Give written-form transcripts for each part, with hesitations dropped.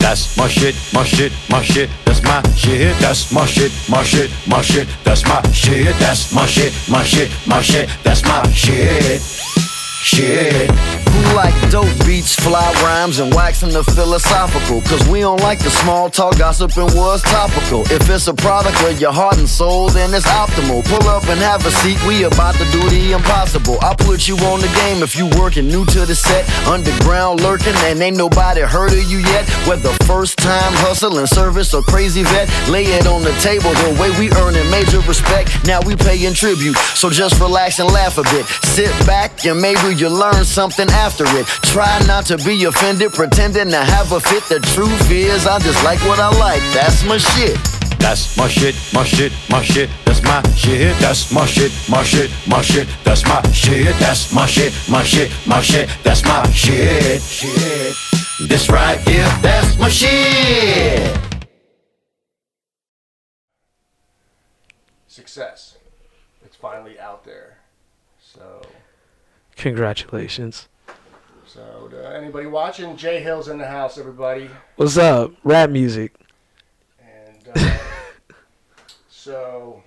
That's my shit, my shit, my shit. That's my shit. That's my shit, my shit, my shit. That's my shit. That's my shit, my shit, my shit. That's my shit. Shit. Who like dope beats, fly rhymes, and waxing the philosophical? Cause we don't like the small talk, gossip, and what's topical. If it's a product of your heart and soul, then it's optimal. Pull up and have a seat, we about to do the impossible. I'll put you on the game if you working new to the set. Underground lurking and ain't nobody heard of you yet. Whether first time hustling, service, or crazy vet, lay it on the table the way we earning major respect. Now we paying tribute, so just relax and laugh a bit. Sit back and maybe you'll learn something after it. Try not to be offended, pretending to have a fit. The truth is, I just like what I like. That's my shit. That's my shit, my shit, my shit. That's my shit. That's my shit, my shit, my shit. That's my shit. That's my shit, my shit, my shit. That's my shit. Shit. This right here, that's my shit. Success. It's finally out there. So. Congratulations. So, anybody watching? Jay Hill's in the house, everybody. What's up? Rap music. And so,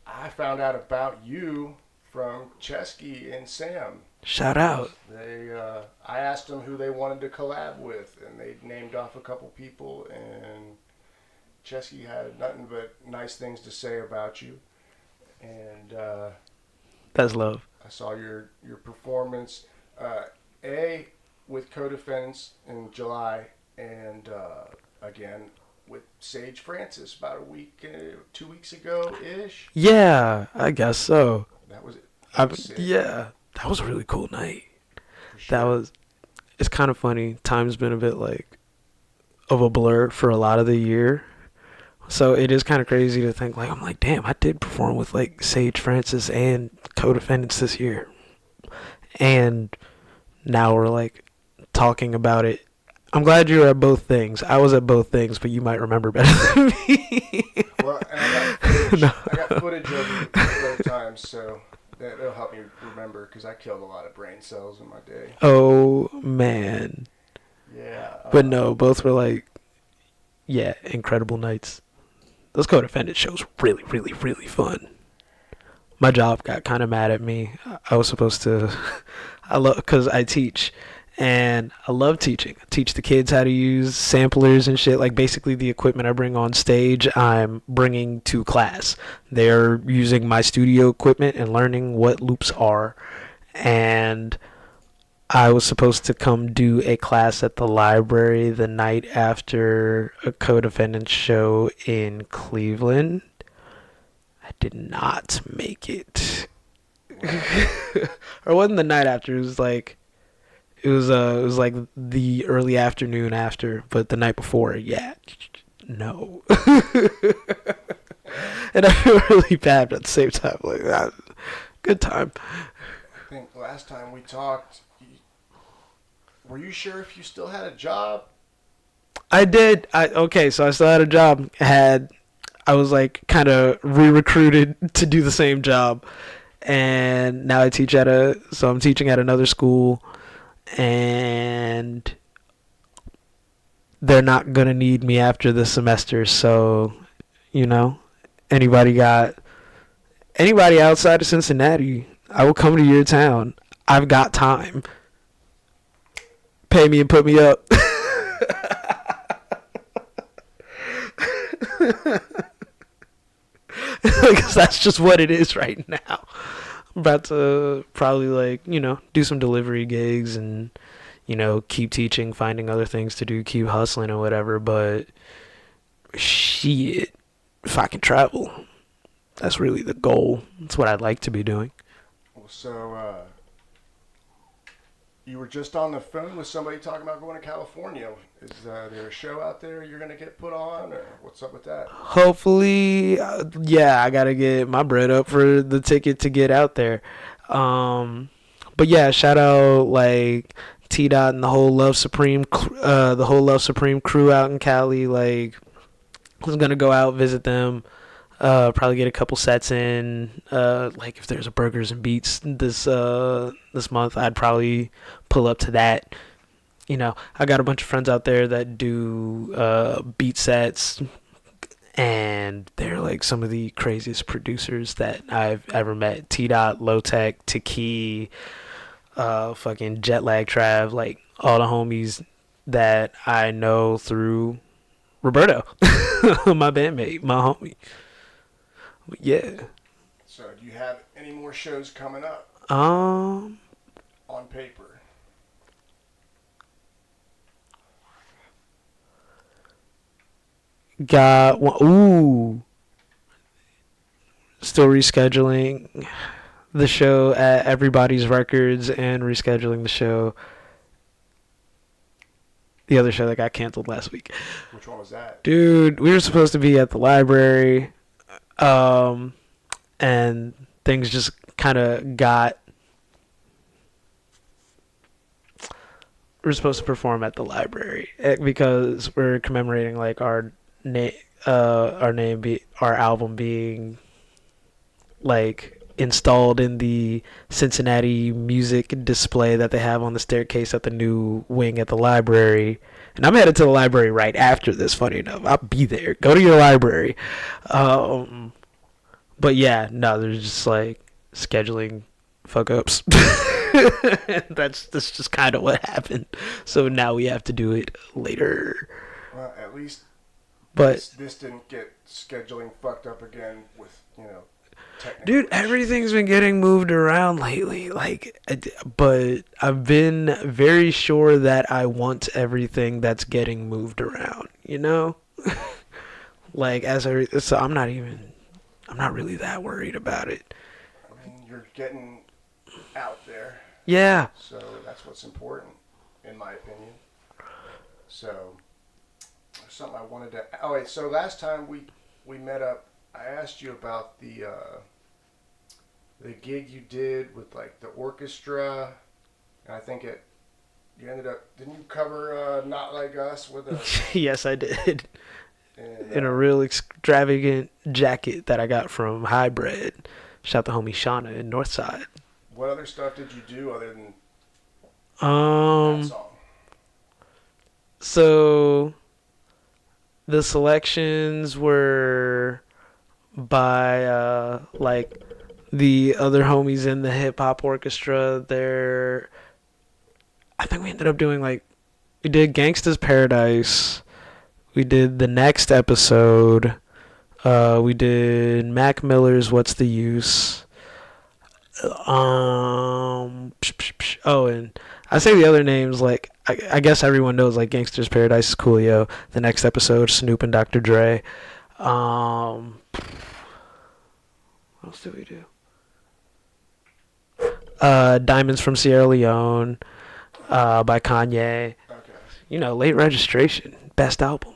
I found out about you from Chesky and Sam. Shout out. I asked them who they wanted to collab with, and they named off a couple people, and Chesky had nothing but nice things to say about you. And that's love. I saw your performance, with co-defendants in July, and again with Sage Francis about 2 weeks ago-ish. Yeah, I guess so. That was it. Yeah, that was a really cool night. Sure. It's kind of funny. Time's been a bit like of a blur for a lot of the year. So it is kind of crazy to think, like, I'm like, damn, I did perform with, like, Sage Francis and co-defendants this year. And now we're, like, talking about it. I'm glad you were at both things. I was at both things, but you might remember better than me. Well, and I got footage of you both times, so that'll help me remember, because I killed a lot of brain cells in my day. Oh, man. Yeah. But no, both were, like, yeah, incredible nights. Those co-defendant shows were really, really, really fun. My job got kind of mad at me. I was supposed to, because I teach, and I love teaching. I teach the kids how to use samplers and shit. Like, basically the equipment I bring on stage, I'm bringing to class. They're using my studio equipment and learning what loops are. And I was supposed to come do a class at the library the night after a co-defendant show in Cleveland. I did not make it. Or it wasn't the night after. It was like the early afternoon after, but the night before, yeah. No. And I feel really bad, but at the same time, like, that. Good time. I think last time we talked, were you sure if you still had a job? I did. So I still had a job. I was like kind of re-recruited to do the same job, and now I'm teaching at another school, and they're not gonna need me after this semester. So, anybody outside of Cincinnati, I will come to your town. I've got time. Pay me and put me up. Because that's just what it is right now. I'm about to probably do some delivery gigs and, keep teaching, finding other things to do, keep hustling or whatever. But shit, if I can travel, that's really the goal. That's what I'd like to be doing. Well, so, you were just on the phone with somebody talking about going to California. Is there a show out there you're going to get put on, or what's up with that? Hopefully, I got to get my bread up for the ticket to get out there. But yeah, shout out like T-Dot and the whole Love Supreme crew out in Cali. Like, I was going to go out, visit them. Probably get a couple sets in. Like if there's a Burgers and Beats this month, I'd probably pull up to that. I got a bunch of friends out there that do beat sets, and they're like some of the craziest producers that I've ever met. T-Dot, Low Tech, Taki, fucking Jetlag Trav, like all the homies that I know through Roberto, my bandmate, my homie. Yeah. So, do you have any more shows coming up Um, on paper? got one. Ooh, still rescheduling the show at Everybody's Records and rescheduling the other show that got canceled last week. Which one was that? Dude, we were supposed to be at the library, and things just kind of got. We're supposed to perform at the library because we're commemorating like our album being like installed in the Cincinnati music display that they have on the staircase at the new wing at the library. And I'm headed to the library right after this, funny enough. I'll be there. Go to your library. But yeah, no, there's just like scheduling fuck ups. That's just kind of what happened. So now we have to do it later. Well, at least But this didn't get scheduling fucked up again with, technical dude, issues. everything's been getting moved around lately. But I've been very sure that I want everything that's getting moved around. So I'm not really that worried about it. I mean, you're getting out there. Yeah. So that's what's important, in my opinion. So, something I wanted to... Oh, wait, so last time we met up, I asked you about the gig you did with, like, the orchestra, and I think you ended up... Didn't you cover Not Like Us with a... Yes, I did. And, In a real extravagant jacket that I got from Hybrid. Shout out to homie Shauna in Northside. What other stuff did you do other than that song? So the selections were by like the other homies in the hip hop orchestra. I think we ended up doing we did Gangsta's Paradise. We did the next episode. We did Mac Miller's What's the Use. And I say the other names I guess everyone knows Gangsta's Paradise is Coolio. The next episode, Snoop and Dr. Dre. What else did we do? Diamonds from Sierra Leone, by Kanye. Okay. Late Registration, best album.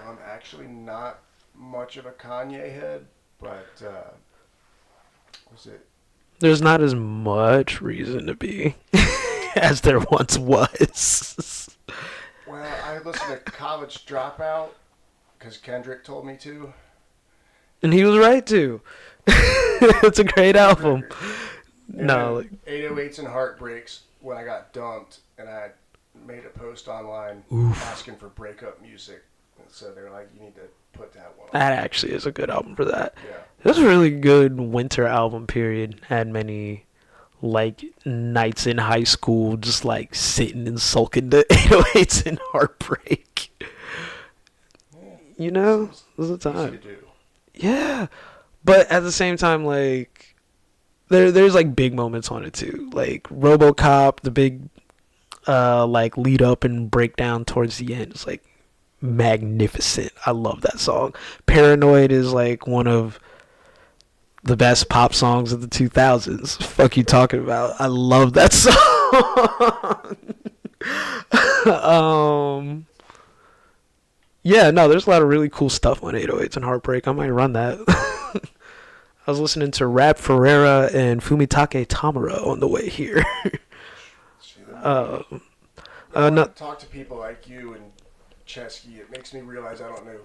I'm actually not much of a Kanye head, but was it? There's not as much reason to be as there once was. Well, I listened to College Dropout because Kendrick told me to. And he was right to. It's a great album. No. 808s and Heartbreaks when I got dumped and I made a post online asking for breakup music. And so they're like, you need to put that one on. That actually is a good album for that. Yeah. It was a really good winter album period. Had many nights in high school just sitting and sulking to 808s and Heartbreak. Yeah. It was a time. Easy to do. Yeah. But at the same time, there's big moments on it too. RoboCop, the big lead up and breakdown towards the end is magnificent. I love that song. Paranoid is one of the best pop songs of the 2000s. Fuck you talking about? I love that song. Yeah, no, there's a lot of really cool stuff on 808s and Heartbreak. I might run that. I was listening to Rap Ferreira and Fumitake Tamura on the way here. Talk to people like you and Chesky. It makes me realize I don't know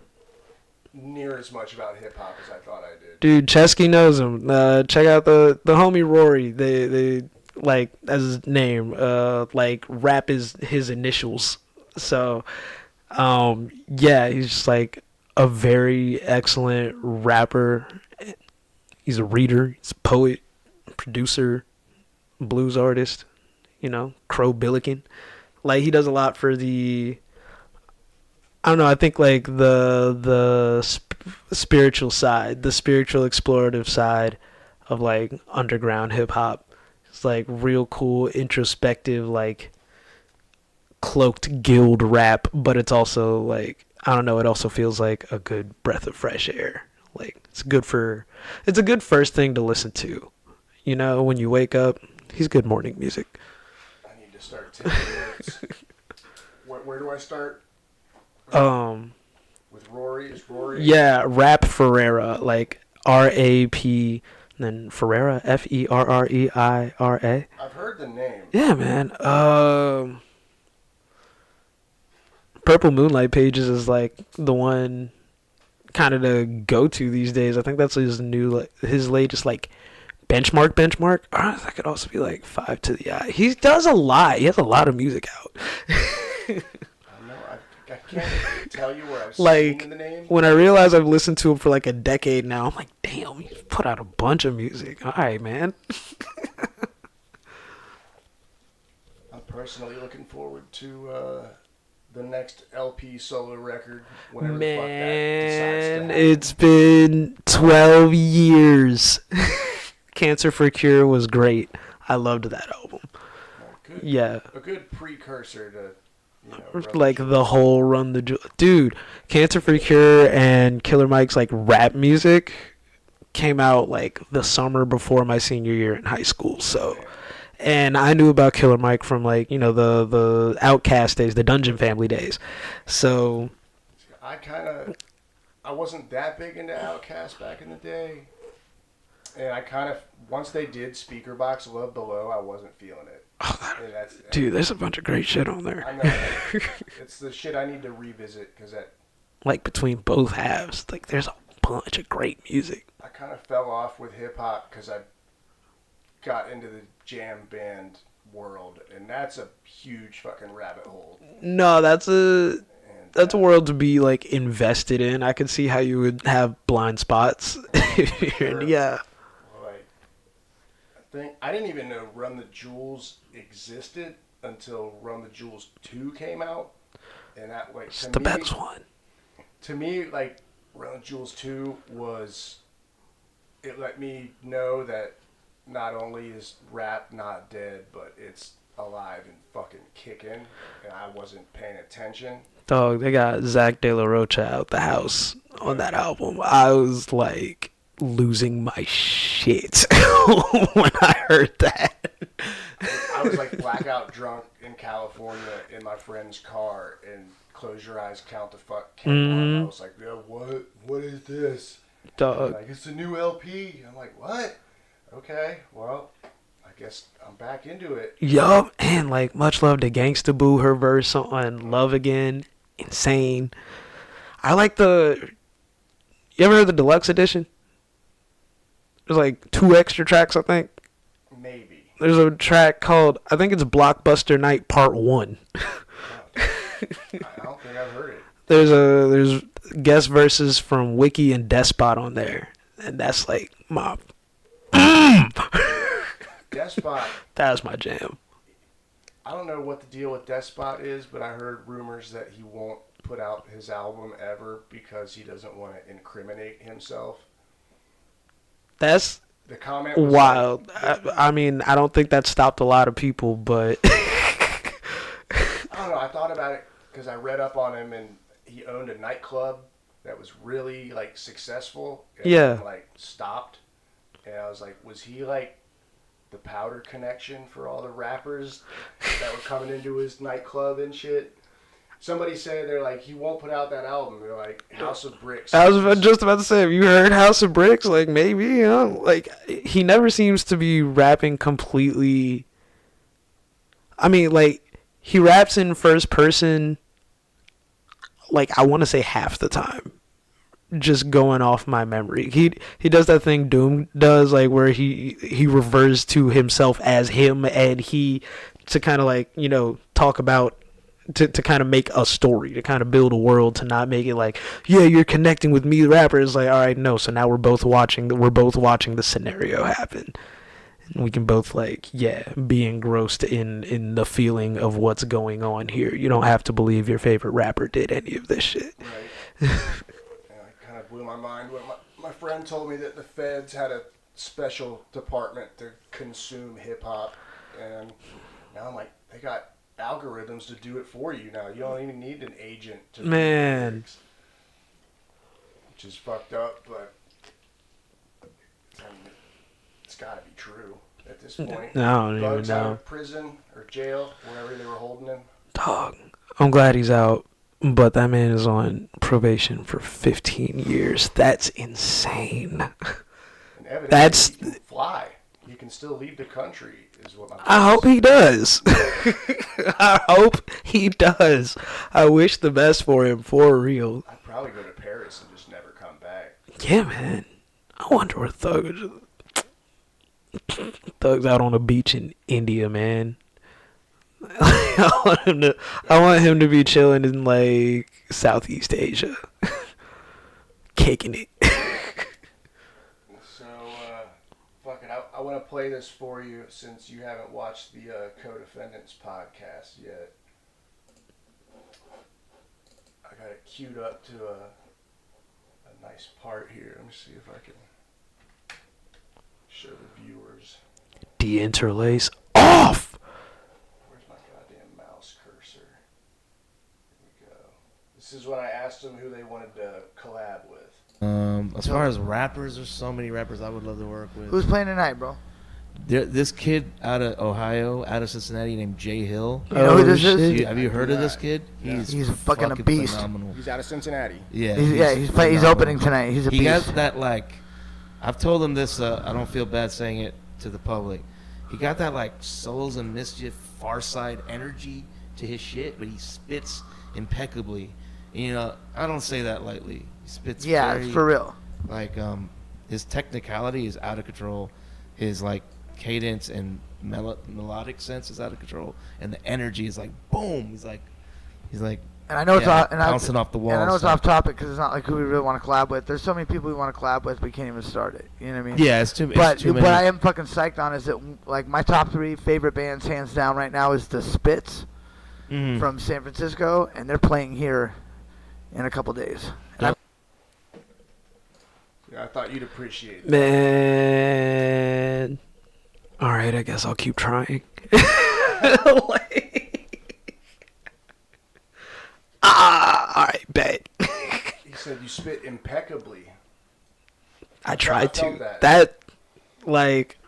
near as much about hip hop as I thought I did. Dude, Chesky knows him. Check out the homie Rory. They like as his name. Like rap is his initials. So, yeah, he's just like a very excellent rapper. He's a reader. He's a poet, producer, blues artist. You know, Crow Billiken. Like he does a lot for the. I don't know. I think like spiritual side, the spiritual explorative side of like underground hip hop. It's like real cool, introspective, like cloaked guild rap, but it's also like I don't know. It also feels like a good breath of fresh air. Like it's a good first thing to listen to. You know, when you wake up, he's good morning music. I need to start taking notes. Where do I start? With Rory? Is Rory? Yeah, Rap Ferreira, like RAP, and then Ferreira, FERREIRA. I've heard the name. Yeah, man. Purple Moonlight Pages is like the one kind of to go to these days. I think that's his latest like benchmark. Or that could also be like Five to the Eye. He does a lot. He has a lot of music out. I can't tell you where I've like seen the name. when I realize I've listened to him for like a decade now, I'm like, damn, he's put out a bunch of music. All right, man. I'm personally looking forward to the next LP solo record. Whenever the fuck that decides to happen. It's been 12 years. Cancer for Cure was great. I loved that album. Yeah. A good precursor to. Like the whole Run the Jewels. Dude, Cancer for Cure and Killer Mike's like rap music came out like the summer before my senior year in high school. So, and I knew about Killer Mike from like, you know, the Outkast days, the Dungeon Family days. So I wasn't that big into Outkast back in the day. And I kind of, once they did Speakerbox Love Below, I wasn't feeling it. Oh, dude, there's a bunch of great shit on there. I know. It's the shit I need to revisit because like between both halves, like there's a bunch of great music. I kind of fell off with hip hop because I got into the jam band world, and that's a huge fucking rabbit hole. No, that's a world to be like invested in. I could see how you would have blind spots. Sure. Yeah. I didn't even know Run the Jewels existed until Run the Jewels 2 came out. And that, like, it's the best one. To me, like, Run the Jewels 2 it let me know that not only is rap not dead, but it's alive and fucking kicking. And I wasn't paying attention. Dog, they got Zach De La Rocha out the house on that album. I was like losing my shit when I heard that. I was like blackout drunk in California in my friend's car, and Close Your Eyes, Count the Fuck came on. I was like, yeah, what is this? Dog. Like, it's a new LP. I'm like, what? Okay, well, I guess I'm back into it. Yup, and like much love to Gangsta Boo, her verse on Love Again, insane. I like you ever heard the deluxe edition? There's like 2 extra tracks, I think. Maybe. There's a track called, I think it's Blockbuster Night Part 1. I don't think I've heard it. There's guest verses from Wiki and Despot on there. And that's like my Despot. That's my jam. I don't know what the deal with Despot is, but I heard rumors that he won't put out his album ever because he doesn't want to incriminate himself. That's the comment was wild. Like, I mean, I don't think that stopped a lot of people, but I don't know. I thought about it because I read up on him, and he owned a nightclub that was really like successful. And yeah. Then, like stopped, and I was like, was he like the powder connection for all the rappers that were coming into his nightclub and shit? Somebody said they're like, he won't put out that album. They're like, House of Bricks. I was just about to say, have you heard House of Bricks? Like, maybe, you know? Like, he never seems to be rapping completely. I mean, like, he raps in first person, like, I want to say half the time. just going off my memory. He does that thing Doom does, like where he refers to himself as him, and he to kind of like, you know, talk about to kind of make a story, to kind of build a world, to not make it like, yeah, you're connecting with me, the rapper. It's like, all right, no, so now we're both watching the scenario happen. And we can both like, yeah, be engrossed in the feeling of what's going on here. You don't have to believe your favorite rapper did any of this shit. Right. Yeah, it kind of blew my mind when my friend told me that the feds had a special department to consume hip hop, and now I'm like, they got algorithms to do it for you now. You don't even need an agent to Man. lyrics, which is fucked up, but I mean, it's got to be true at this point. No, I don't even Bugs out know. of prison or jail, wherever they were holding him. Dog, I'm glad he's out, but that man is on probation for 15 years. That's insane. And evidently, That's. he can fly. He can still leave the country, is what I hope he does. I hope he does. I wish the best for him, for real. I'd probably go to Paris and just never come back. Yeah, man. I wonder where Thug's out on a beach in India, man. I want him to be chilling in like Southeast Asia, kicking it. So, fuck it. I want to play this for you since you haven't watched the Co-Defendants podcast yet. I got it queued up to a nice part here. Let me see if I can show the viewers. De-interlace off. Where's my goddamn mouse cursor? Here we go. This is when I asked them who they wanted to collab with. As far as rappers, there's so many rappers I would love to work with. Who's playing tonight, bro? This kid out of Ohio, out of Cincinnati, named Jay Hill. You know who this is? Have you heard of this kid? Yeah. He's fucking a beast. phenomenal. He's out of Cincinnati. Yeah, He's phenomenal. opening tonight. He's a He beast. got that like, I've told him this. I don't feel bad saying it to the public. He got that like Souls and Mischief, Far Side energy to his shit, but he spits impeccably. And, you know, I don't say that lightly. He spits. Yeah, very, it's for real. Like his technicality is out of control. His like cadence and melodic sense is out of control, and the energy is like boom. He's like, And I know it's off, bouncing off the wall. And I know it's off topic because it's not like who we really want to collab with. There's so many people we want to collab with, we can't even start it. You know what I mean? Yeah, it's too. But it's too what many. I am fucking psyched on is that like my top 3 favorite bands, hands down, right now is the Spits from San Francisco, and they're playing here in a couple days. And Yeah, I thought you'd appreciate that. Man. All right, I guess I'll keep trying. All right, bet. He said you spit impeccably. I tried I felt to. that. Like,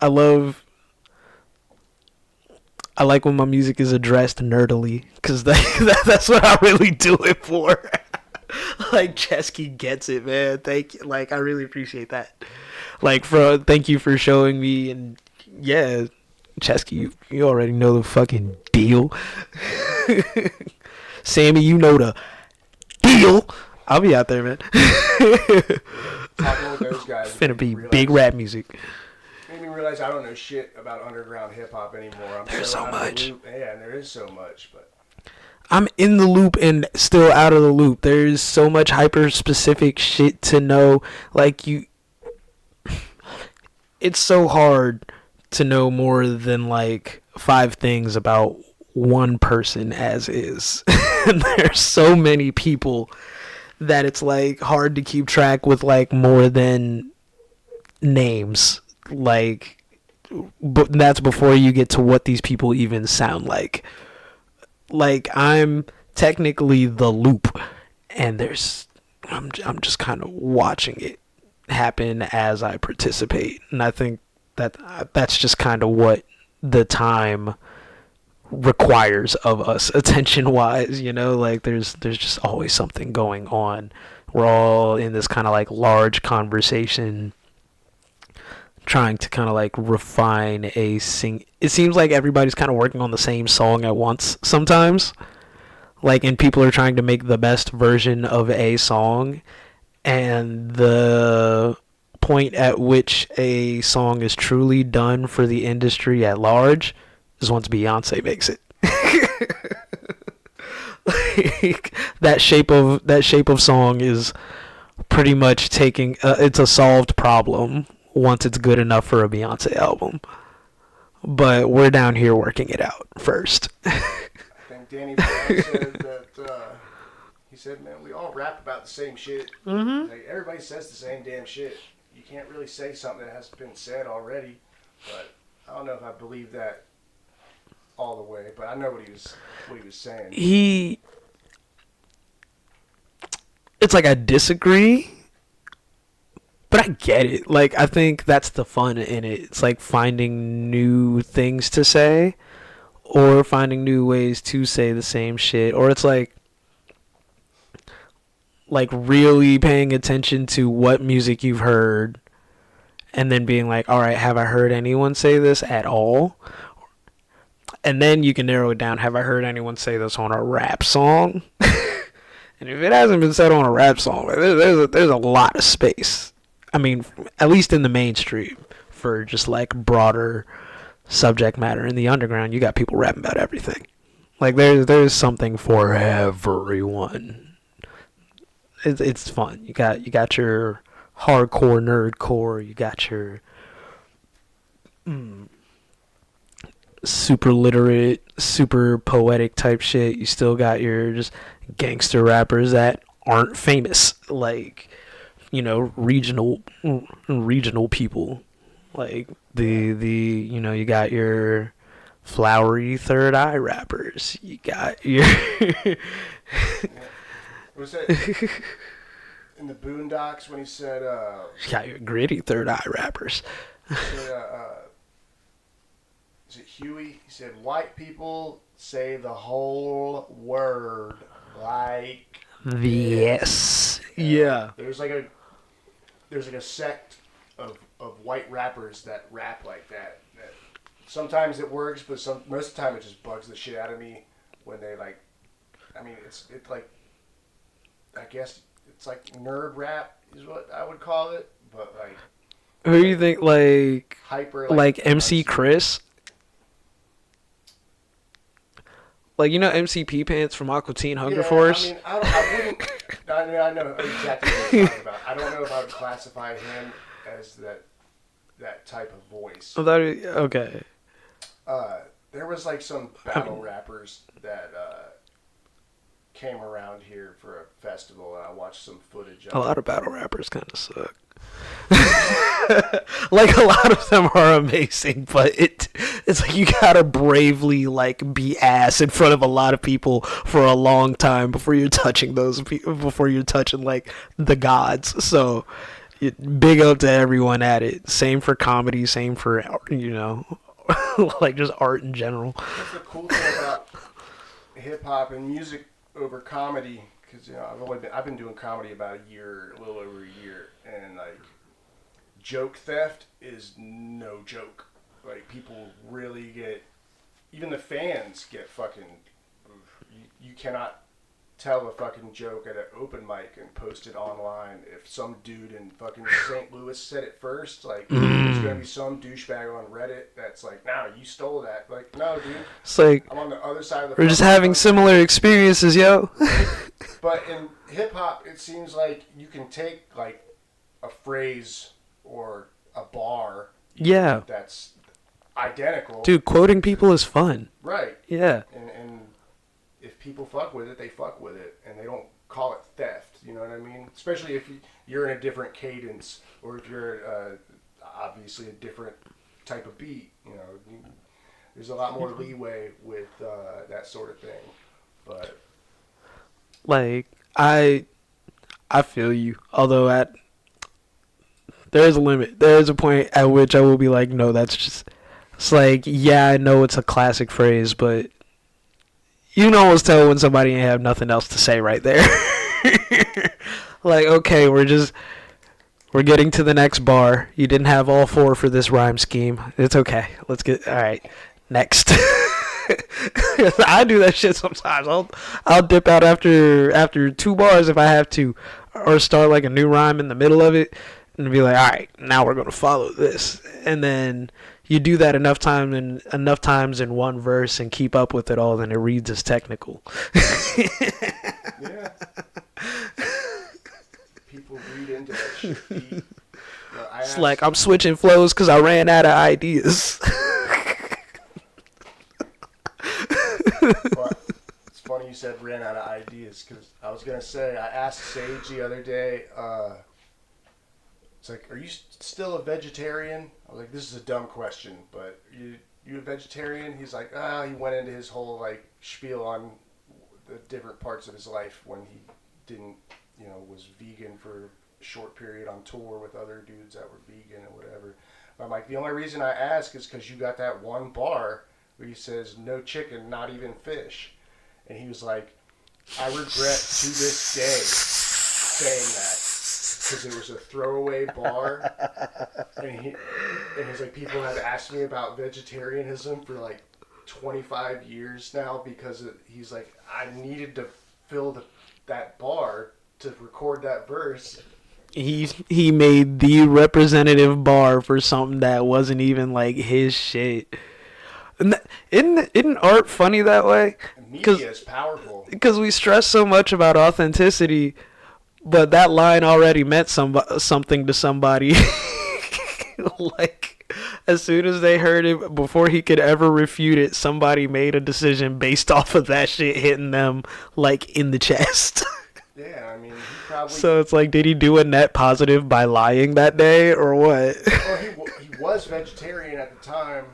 I like when my music is addressed nerdily, because that's what I really do it for. Like, Chesky gets it, man. Thank you. Like, I really appreciate that. Like, thank you for showing me, and yeah, Chesky, you already know the fucking deal. Sammy, you know the deal. I'll be out there, man. Talking with those guys. Finna be big rap music. Made me realize I don't know shit about underground hip hop anymore. There's so out of the much. loop. Yeah, and there is so much, but I'm in the loop and still out of the loop. There's so much hyper specific shit to know. Like, it's so hard to know more than like 5 things about one person as is. And there's so many people that it's like hard to keep track with like more than names. Like, but that's before you get to what these people even sound like. Like, I'm technically the loop, and I'm just kind of watching it happen as I participate, and I think that's just kind of what the time requires of us, attention-wise. You know, like there's just always something going on. We're all in this kind of like large conversation, trying to kind of like refine it seems like everybody's kind of working on the same song at once sometimes, like, and people are trying to make the best version of a song, and the point at which a song is truly done for the industry at large is once Beyonce makes it. Like, that shape of song is pretty much taking it's a solved problem once it's good enough for a Beyonce album. But we're down here working it out first. I think Danny Brown said that he said, man, we all rap about the same shit. Mm-hmm. Like, everybody says the same damn shit. You can't really say something that hasn't been said already. But I don't know if I believe that all the way, but I know what he was saying. It's like I disagree, but I get it. Like, I think that's the fun in it. It's like finding new things to say, or finding new ways to say the same shit, or it's like really paying attention to what music you've heard, and then being like, all right, have I heard anyone say this at all? And then you can narrow it down. Have I heard anyone say this on a rap song? And if it hasn't been said on a rap song, there's a lot of space. I mean, at least in the mainstream, for just like broader subject matter. In the underground, you got people rapping about everything. Like, there's something for everyone. It's fun. You got your hardcore nerdcore. You got your super literate, super poetic type shit. You still got your just gangster rappers that aren't famous, like, you know, regional people. Like the you know, you got your flowery third eye rappers. You got your Was that in the Boondocks when he said you got your gritty third eye rappers. He said, is it Huey? He said, white people say the whole word like Yes. Yeah. There's like a sect of white rappers that rap like that. Sometimes it works, but most of the time it just bugs the shit out of me when they like. I mean, it's like, I guess it's like nerd rap is what I would call it, but like. Who do you think, like hyper like MC Chris? Like, you know MC Pants from Aqua Teen Hunger Force? I know exactly what you're talking about. I don't know if I would classify him as that type of voice. Okay. There was like some battle rappers that came around here for a festival, and I watched some footage of a lot of battle rappers kind of suck. Like, a lot of them are amazing, but it's like you gotta bravely like be ass in front of a lot of people for a long time before you're touching those people, before you're touching like the gods. So big up to everyone at it. Same for comedy, same for, you know, like just art in general. That's the cool thing about hip hop and music over comedy, because, you know, I've been doing comedy about a little over a year, and like joke theft is no joke. Like, people really get, even the fans get fucking. You cannot tell a fucking joke at an open mic and post it online if some dude in fucking St. Louis said it first. Like, there's gonna be some douchebag on Reddit that's like, "Nah, you stole that." Like, no, dude. It's like, I'm on the other side of the. We're just having similar experiences, yo. But in hip hop, it seems like you can take like a phrase or a bar. Yeah. That's identical. Dude, quoting people is fun. Right. Yeah. And if people fuck with it, they fuck with it, and they don't call it theft. You know what I mean? Especially if you're in a different cadence, or if you're obviously a different type of beat. You know, there's a lot more leeway with that sort of thing. But like, I feel you. Although there is a limit. There is a point at which I will be like, no, that's just. It's like, yeah, I know it's a classic phrase, but you can almost tell when somebody ain't have nothing else to say right there. Like, okay, we're getting to the next bar. You didn't have all four for this rhyme scheme. It's okay. Let's get, all right, next. I do that shit sometimes. I'll dip out after 2 bars if I have to, or start like a new rhyme in the middle of it, and be like, all right, now we're gonna follow this, and then you do that enough times in one verse and keep up with it all, then it reads as technical. Yeah. People read into that shit deep. It's like I'm switching flows because I ran out of ideas. Well, it's funny you said ran out of ideas, because I was going to say, I asked Sage the other day, it's like, are you still a vegetarian? I was like, this is a dumb question, but you a vegetarian? He's like, he went into his whole like spiel on the different parts of his life when he didn't, was vegan for a short period on tour with other dudes that were vegan and whatever. But I'm like, the only reason I ask is because you got that one bar where he says, no chicken, not even fish. And he was like, I regret to this day saying that, because it was a throwaway bar. And he's like, people have asked me about vegetarianism for like 25 years now, because he's like, I needed to fill that bar to record that verse. He made the representative bar for something that wasn't even like his shit. Isn't art funny that way? Media is powerful. Because we stress so much about authenticity, but that line already meant something to somebody. Like, as soon as they heard it, before he could ever refute it, somebody made a decision based off of that shit hitting them, like, in the chest. Yeah, I mean, he probably... So it's like, did he do a net positive by lying that day, or what? Well, he was vegetarian at the time.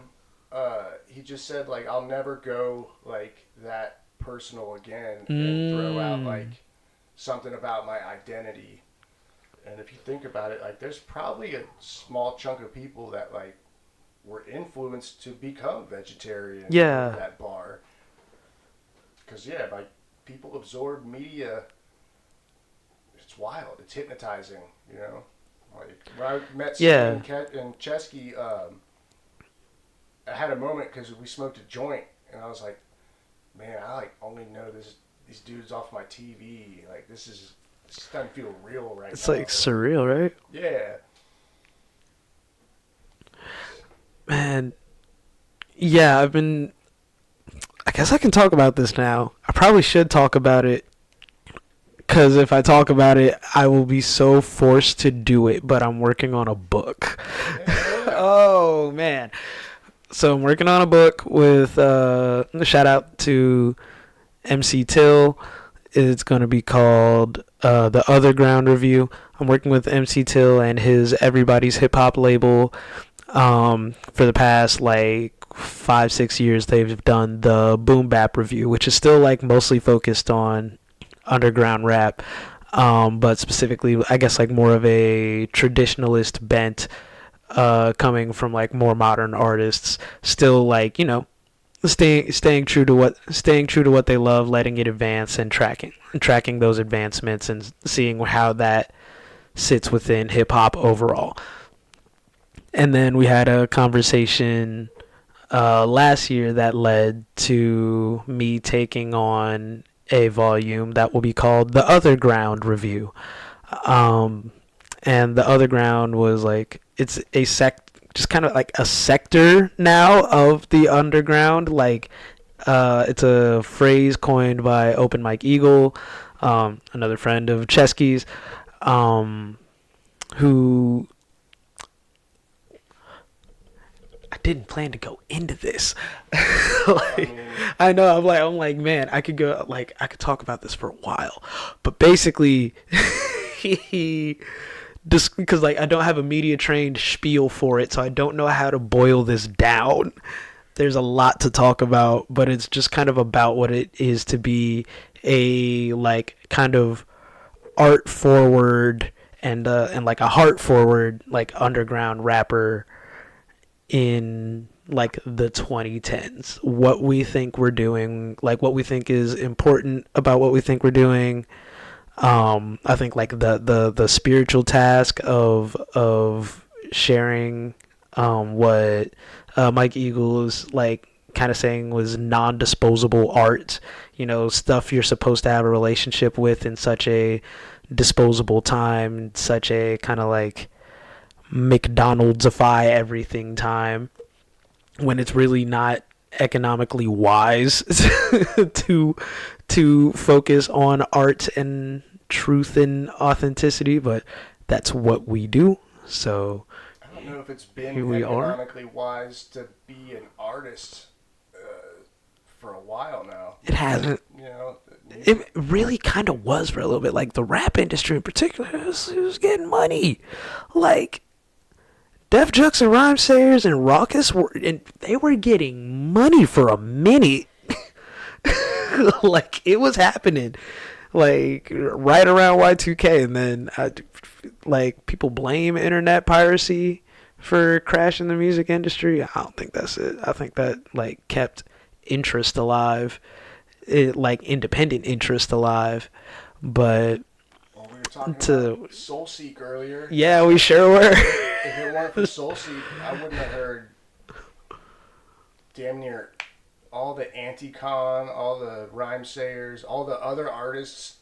He just said, like, I'll never go, like, that personal again and throw out, like, something about my identity. And if you think about it, like, there's probably a small chunk of people that, like, were influenced to become vegetarian. Yeah. In that bar. Because, yeah, like, people absorb media. It's wild. It's hypnotizing, Like, when I met Sienna and Chesky, I had a moment because we smoked a joint, and I was like, man, I like only know these dudes off my TV. Like, this doesn't feel real right now. It's like surreal, right? Yeah. Man, yeah, I guess I can talk about this now. I probably should talk about it, because if I talk about it, I will be so forced to do it, but I'm working on a book. Yeah. Oh, man. So I'm working on a book with, shout out to MC Till. It's going to be called The Other Ground Review. I'm working with MC Till and his Everybody's Hip Hop label. For the past, like, 5-6 years, they've done the Boom Bap Review, which is still, like, mostly focused on underground rap, but specifically, I guess, like, more of a traditionalist bent, coming from, like, more modern artists, still, like, staying true to what they love, letting it advance, and tracking those advancements, and seeing how that sits within hip hop overall. And then we had a conversation last year that led to me taking on a volume that will be called The Other Ground Review. And The Other Ground was like, it's a just kind of like a sector now of the underground. Like, it's a phrase coined by Open Mike Eagle, another friend of Chesky's, who... I didn't plan to go into this. I know, I'm like, man, I could talk about this for a while. But basically, just because, like, I don't have a media trained spiel for it, so I don't know how to boil this down. There's a lot to talk about, but it's just kind of about what it is to be a, like, kind of art forward and like a heart forward, like, underground rapper in, like, the 2010s. What we think we're doing, like, what we think is important about what we think we're doing. I think, like, the spiritual task of sharing what Mike Eagle's, like, kind of saying was non-disposable art, you know, stuff you're supposed to have a relationship with in such a disposable time, such a kind of like McDonald'sify everything time, when it's really not economically wise to focus on art and truth and authenticity, but that's what we do. So I don't know if it's been here we are. economically wise to be an artist for a while now. It hasn't. You know, It really kind of was for a little bit. Like the rap industry in particular, it was getting money. Like Def Jux and Rhymesayers and Raucous they were getting money for a minute. Like it was happening, like right around Y2K, and then like people blame internet piracy for crashing the music industry. I don't think that's it. I think that like kept interest alive, like independent interest alive, but. Well, we were talking about Soulseek earlier. Yeah, we sure were. If it weren't for Soulseek, I wouldn't have heard damn near all the Anticon, all the Rhymesayers, all the other artists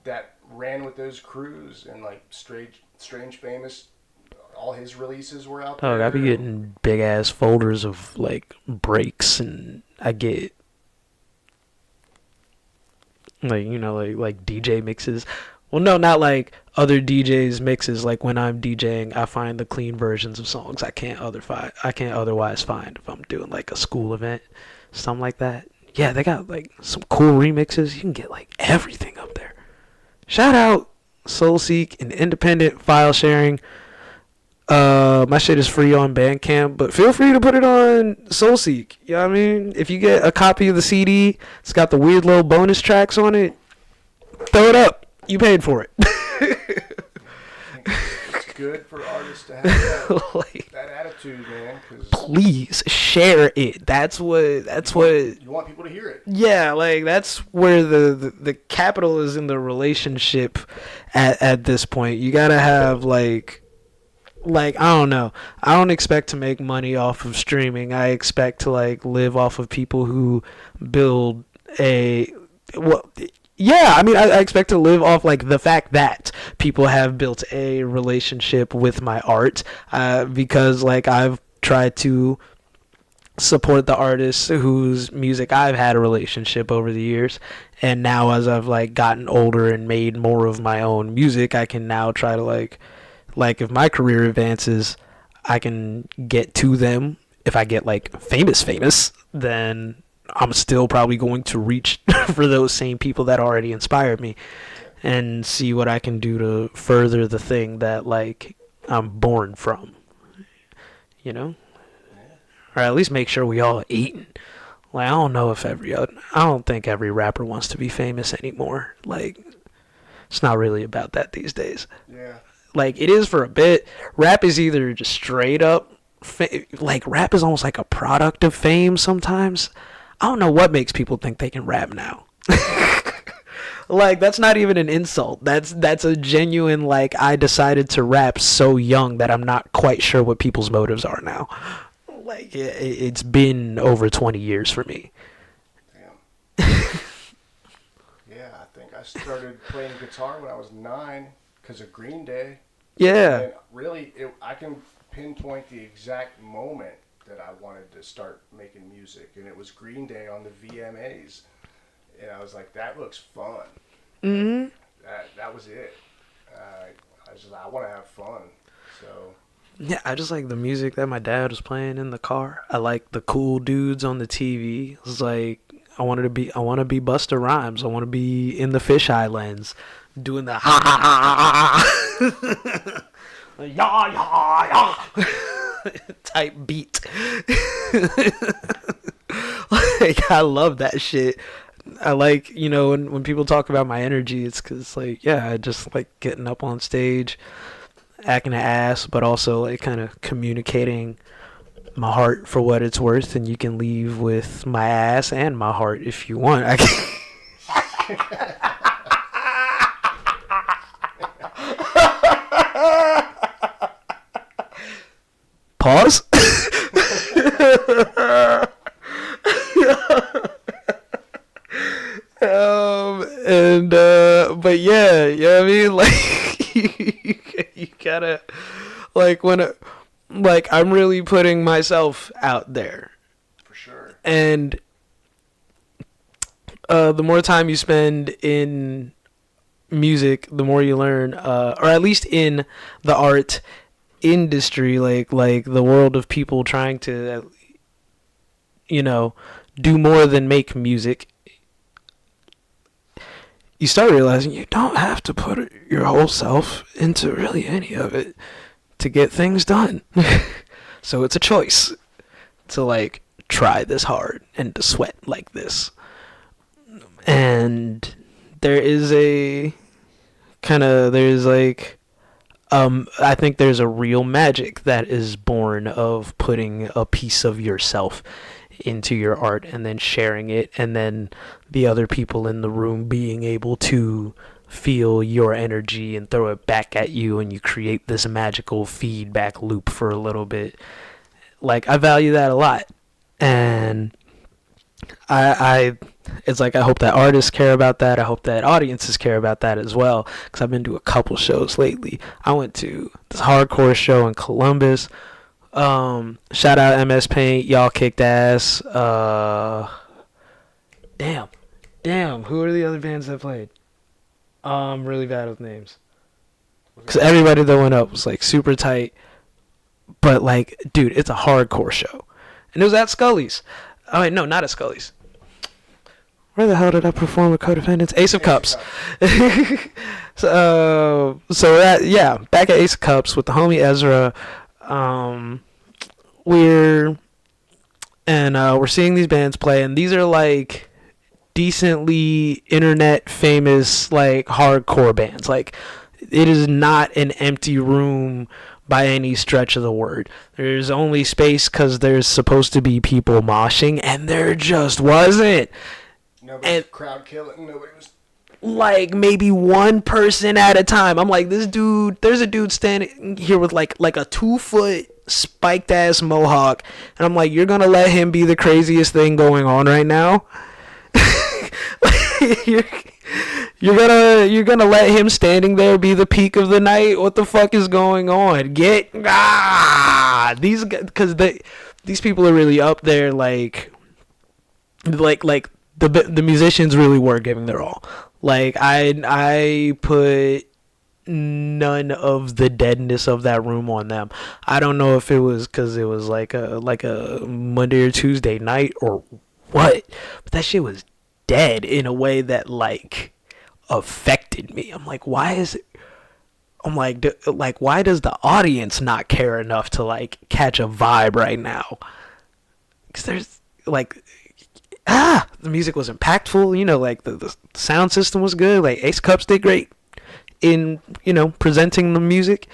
that ran with those crews, and like Strange Famous, all his releases were out there. Oh, I be getting big ass folders of like breaks, and I get like, you know, like DJ mixes. Well, no, not like other DJs mixes. Like when I'm DJing, I find the clean versions of songs I can't otherwise find if I'm doing like a school event, something like that. Yeah, they got like some cool remixes. You can get like everything up there. Shout out Soulseek and independent file sharing. My shit is free on Bandcamp, but feel free to put it on Soulseek. You know what I mean? If you get a copy of the CD, it's got the weird little bonus tracks on it. Throw it up. You paid for it. It's good for artists to have that, like, that attitude, man. Cause please share it. That's what you want people to hear it. Yeah, like that's where the capital is in the relationship at this point. You gotta have like I don't know. I don't expect to make money off of streaming. I expect to like live off of people who build yeah, I mean, I expect to live off like the fact that people have built a relationship with my art, because like I've tried to support the artists whose music I've had a relationship over the years, and now as I've like gotten older and made more of my own music, I can now try to like if my career advances, I can get to them. If I get like famous, then I'm still probably going to reach for those same people that already inspired me and see what I can do to further the thing that like I'm born from, you know, or at least make sure we all eating. Like I don't think every rapper wants to be famous anymore. Like it's not really about that these days. Yeah. Like it is for a bit. Rap is either just straight up like rap is almost like a product of fame sometimes. I don't know what makes people think they can rap now. Like that's not even an insult. That's a genuine like I decided to rap so young that I'm not quite sure what people's motives are now. Like it's been over 20 years for me. Damn. Yeah, I think I started playing guitar when I was 9 because of Green Day. Yeah. And really, I can pinpoint the exact moment that I wanted to start making music, and it was Green Day on the VMAs, and I was like, that looks fun. Mhm. That was it. I want to have fun. So yeah, I just like the music that my dad was playing in the car. I like the cool dudes on the TV. It was like I want to be Busta Rhymes. I want to be in the fisheye lens, doing the ha ha ha ha ha, ya ya ya type beat. Like I love that shit. I like, you know, when people talk about my energy, it's because like, yeah, I just like getting up on stage, acting an ass, but also like kind of communicating my heart for what it's worth, and you can leave with my ass and my heart if you want. I can Pause. And but yeah, you know what I mean? Like you gotta like like I'm really putting myself out there. For sure. And the more time you spend in music, the more you learn, or at least in the art industry, like the world of people trying to, do more than make music. You start realizing you don't have to put your whole self into really any of it to get things done. So it's a choice to like try this hard and to sweat like this. And there's like I think there's a real magic that is born of putting a piece of yourself into your art and then sharing it, and then the other people in the room being able to feel your energy and throw it back at you, and you create this magical feedback loop for a little bit. Like, I value that a lot. And it's like I hope that artists care about that. I hope that audiences care about that as well, because I've been to a couple shows lately. I went to this hardcore show in Columbus. Shout out MS Paint, y'all kicked ass. Damn, who are the other bands that played? I'm really bad with names, because everybody that went up was like super tight. But like, dude, it's a hardcore show, and it was at Scully's. Oh wait, no, not at Scully's. Where the hell did I perform with Co-Defendants? Ace of Cups. So back at Ace of Cups with the homie Ezra. We're seeing these bands play, and these are like decently internet famous like hardcore bands. Like, it is not an empty room by any stretch of the word. There's only space because there's supposed to be people moshing, and there just wasn't. Nobody was crowd killing. Nobody was. Like, maybe one person at a time. I'm like, there's a dude standing here with like a 2-foot spiked ass mohawk, and I'm like, you're gonna let him be the craziest thing going on right now? You're gonna let him standing there be the peak of the night? What the fuck is going on? These people are really up there. Like the musicians really were giving their all. Like, I put none of the deadness of that room on them. I don't know if it was because it was like a Monday or Tuesday night or what, but that shit was dead in a way that like affected me. I'm like, why does the audience not care enough to like catch a vibe right now? Because there's like, the music was impactful, like the sound system was good. Like, Ace Cups did great in, presenting the music.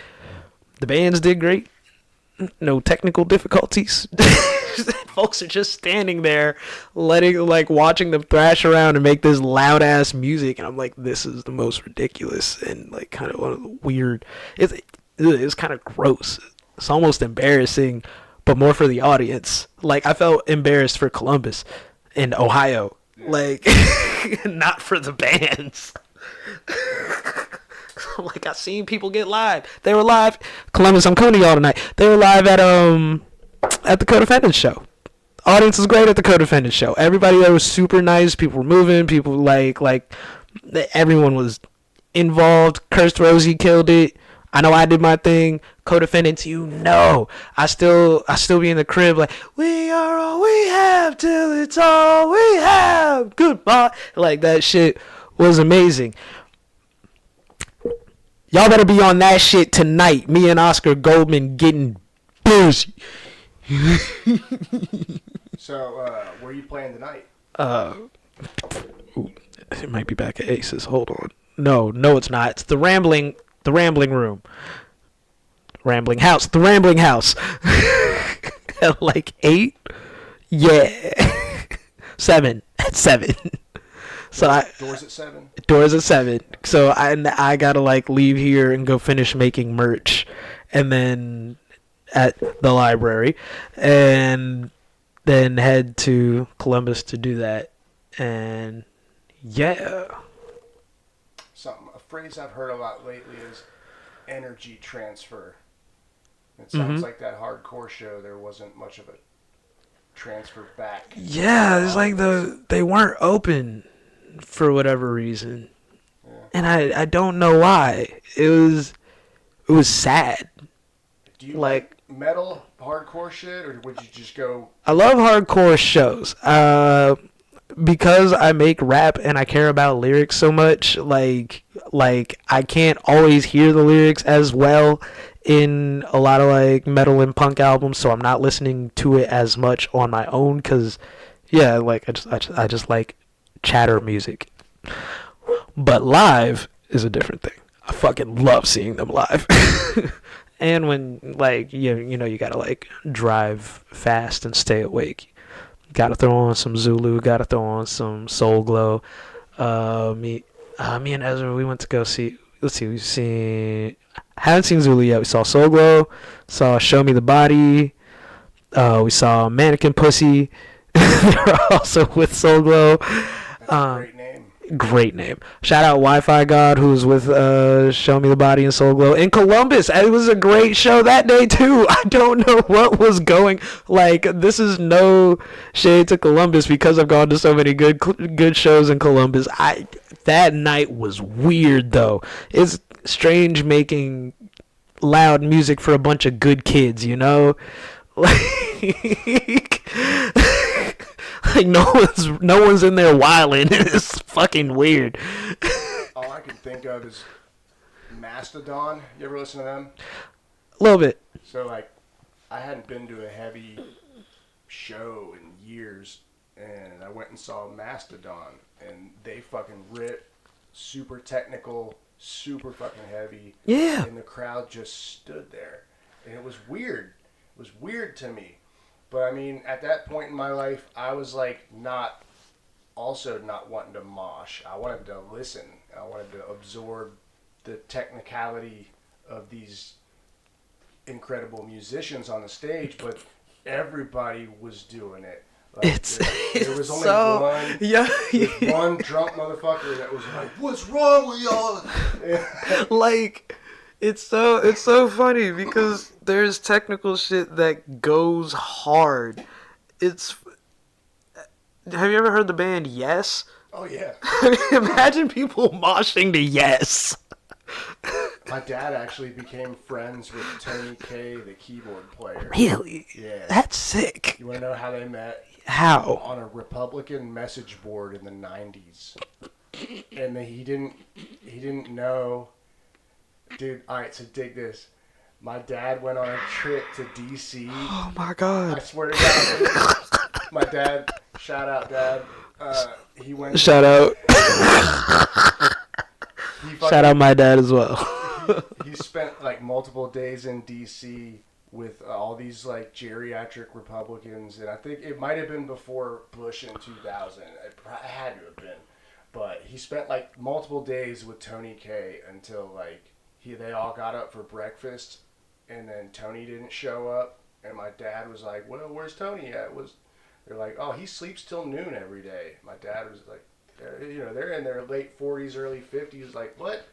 The bands did great. No technical difficulties. Folks are just standing there watching them thrash around and make this loud ass music, and I'm like, this is the most ridiculous and like kind of one of the weird. It's kind of gross. It's almost embarrassing, but more for the audience. Like, I felt embarrassed for Columbus in Ohio, like not for the bands. Like, I seen people get live. They were live. Columbus, I'm coming to y'all tonight. They were live at the Co-Defendants show. Audience was great at the Co-Defendants show. Everybody there was super nice. People were moving. People like everyone was involved. Cursed Rosie killed it. I know I did my thing. Co-Defendants, I still be in the crib like, we are all we have till it's all we have. Goodbye. Like, that shit was amazing. Y'all better be on that shit tonight. Me and Oscar Goldman getting busy. So, where are you playing tonight? It might be back at Aces. Hold on. No, it's not. It's the Rambling Room. Rambling House. The Rambling House. At like 8? Yeah. 7. At 7. So Doors at 7? Doors at 7. So I gotta like leave here and go finish making merch, and then at the library, and then head to Columbus to do that. And yeah, phrase I've heard a lot lately is energy transfer. It sounds like that hardcore show. There wasn't much of a transfer back. Yeah, it's like they weren't open for whatever reason, and I don't know why. It was sad. Do you like metal hardcore shit, or would you just go? I love hardcore shows. Because I make rap and I care about lyrics so much, like I can't always hear the lyrics as well in a lot of like metal and punk albums, so I'm not listening to it as much on my own. Cause yeah, like I just like chatter music. But live is a different thing. I fucking love seeing them live. And when like you know you gotta like drive fast and stay awake. Gotta throw on some Zulu. Gotta throw on some Soul Glow. Me and Ezra, we went to go see. Let's see, haven't seen Zulu yet. We saw Soul Glow. Saw Show Me the Body. We saw Mannequin Pussy. They're also with Soul Glow. That's a great name. Great name. Shout out Wi-Fi God, who's with Show Me the Body and Soul Glow in Columbus. It was a great show that day too. I don't know what was going. Like, this is no shade to Columbus because I've gone to so many good shows in Columbus. That night was weird though. It's strange making loud music for a bunch of good kids, you know? Like no one's in there wilding. It's fucking weird. All I can think of is Mastodon. You ever listen to them? A little bit. So like, I hadn't been to a heavy show in years, and I went and saw Mastodon, and they fucking rip, super technical, super fucking heavy. Yeah. And the crowd just stood there, and it was weird. It was weird to me. But I mean, at that point in my life, I was like not wanting to mosh. I wanted to listen. I wanted to absorb the technicality of these incredible musicians on the stage. But everybody was doing it. Like, there was only one drunk motherfucker that was like, "What's wrong with y'all?" Like. It's so funny because there's technical shit that goes hard. Have you ever heard the band Yes? Oh yeah. Imagine people moshing to Yes. My dad actually became friends with Tony K, the keyboard player. Really? Yeah. That's sick. You want to know how they met? How? On a Republican message board in the 90s. And he didn't know. Dude, alright, so dig this. My dad went on a trip to D.C. Oh my god. I swear to God. My dad, shout out, Dad. He went. Shout out. Shout out my dad as well. He spent like multiple days in D.C. with all these like geriatric Republicans, and I think it might have been before Bush in 2000. It had to have been. But he spent like multiple days with Tony K until like they all got up for breakfast, and then Tony didn't show up, and my dad was like, "Well, where's Tony at?" They're like, "Oh, he sleeps till noon every day." My dad was like, they're in their late 40s, early 50s. Like, what?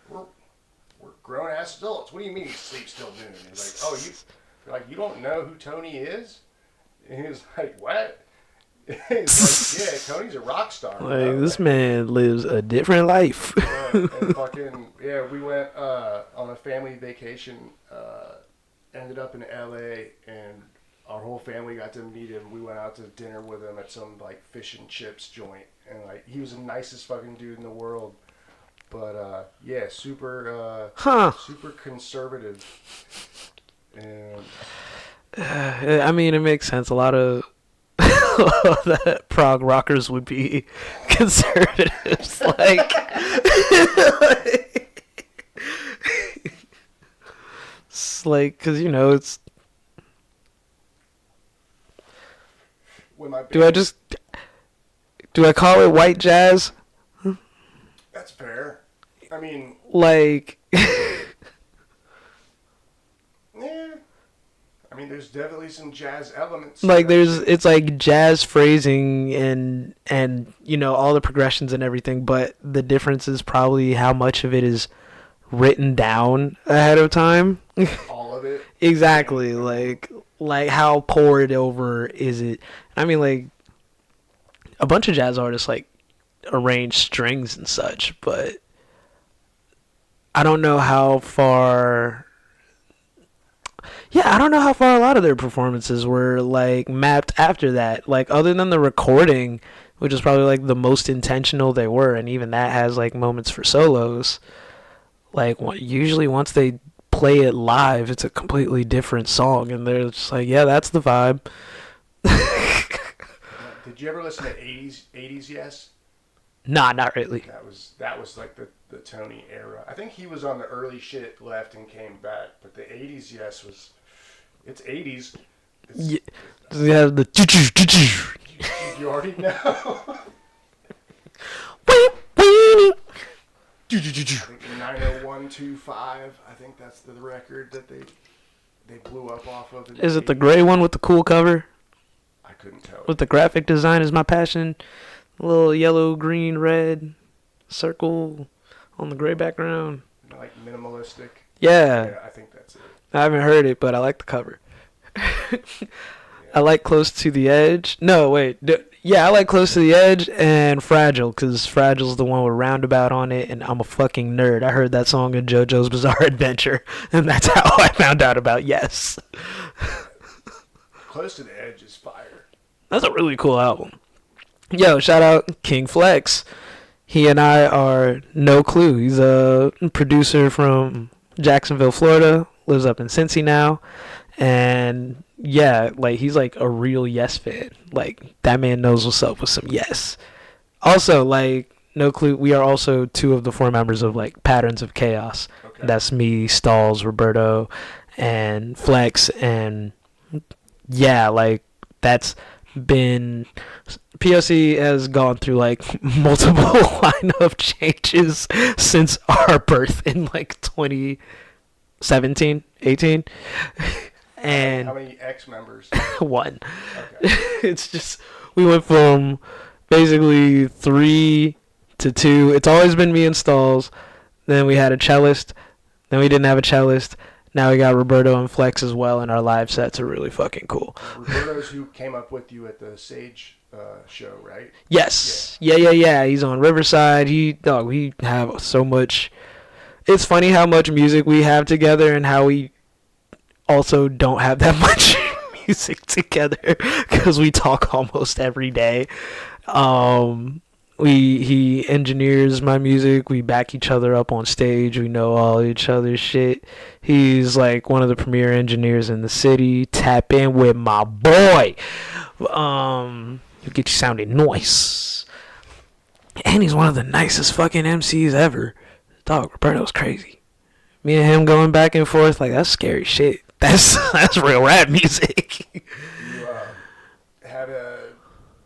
We're grown ass adults. What do you mean he sleeps till noon? And he's like, "Oh, you don't know who Tony is?" And he was like, "What?" He's like, "Yeah, Tony's a rock star." Like, this man lives a different life. And fucking, yeah, we went on a family vacation, ended up in LA, and our whole family got to meet him. We went out to dinner with him at some like fish and chips joint, and like he was the nicest fucking dude in the world. But yeah, super conservative. And I mean, it makes sense. A lot of that prog rockers would be conservatives, like it's like, because it's do I call it white jazz? That's fair. I mean, like yeah. I mean, there's definitely some jazz elements. Like it's like jazz phrasing and you know all the progressions and everything, but the difference is probably how much of it is written down ahead of time. All of it. Exactly. Like how poured over is it? I mean, like a bunch of jazz artists like arrange strings and such, but I don't know how far. Yeah, I don't know how far a lot of their performances were like mapped after that. Like other than the recording, which is probably like the most intentional they were, and even that has like moments for solos. Like usually once they play it live, it's a completely different song, and they're just like, yeah, that's the vibe. Did you ever listen to 80s Yes? Nah, not really. That was like the Tony era. I think he was on the early shit, left and came back, but the 80s Yes was. It's 80s. Yeah, they have the. You already know. Weenie. I think 90125. I think that's the record that they blew up off of. Is it the gray one with the cool cover? I couldn't tell. With the graphic design is my passion. A little yellow, green, red circle on the gray background. Like minimalistic. Yeah. I think that's it. I haven't heard it, but I like the cover. I like Close to the Edge. No, wait. Yeah, I like Close to the Edge and Fragile, because Fragile's the one with Roundabout on it, and I'm a fucking nerd. I heard that song in JoJo's Bizarre Adventure, and that's how I found out about Yes. Close to the Edge is fire. That's a really cool album. Yo, shout out King Flex. He and I are no clue. He's a producer from Jacksonville, Florida, lives up in Cincy now, and yeah, like he's like a real Yes fan. Like that man knows what's up with some Yes. Also, like no clue, we are also two of the four members of like Patterns of Chaos. Okay. That's me, Stalls, Roberto, and Flex, and yeah, like that's been POC has gone through like multiple lineup changes since our birth in like 2017, 18. And how many ex members? One. Okay. It's just we went from basically 3 to 2. It's always been me and Stalls. Then we had a cellist. Then we didn't have a cellist. Now we got Roberto and Flex as well, and our live sets are really fucking cool. Roberto's who came up with you at the Sage show, right? Yes. Yeah. He's on Riverside. We have so much. It's funny how much music we have together and how we also don't have that much music together because we talk almost every day. He engineers my music. We back each other up on stage. We know all each other's shit. He's like one of the premier engineers in the city. Tap in with my boy. You get you sounding nice. And he's one of the nicest fucking MCs ever. Dog, Roberto's crazy. Me and him going back and forth, like that's scary shit. That's real rap music. You had a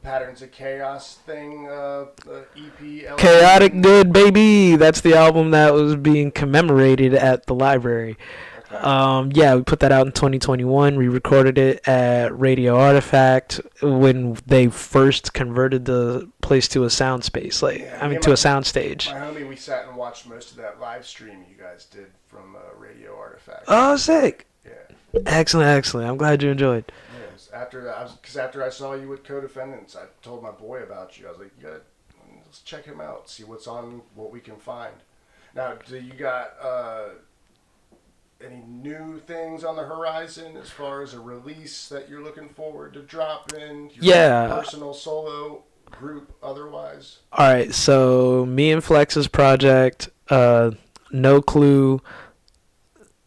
Patterns of Chaos thing, EP. Chaotic Good, baby. That's the album that was being commemorated at the library. Okay. Yeah, we put that out in 2021. We recorded it at Radio Artifact when they first converted the place to a sound space. To a sound stage. My homie, we sat and watched most of that live stream you guys did from Radio Artifact. Oh, sick. Yeah. Excellent. I'm glad you enjoyed. Yes. After I saw you with Co-Defendants, I told my boy about you. I was like, let's check him out, see what's on, what we can find. Now, do you got any new things on the horizon as far as a release that you're looking forward to dropping? Yeah. Personal, solo, group, otherwise? All right, so me and Flex's project, No Clue,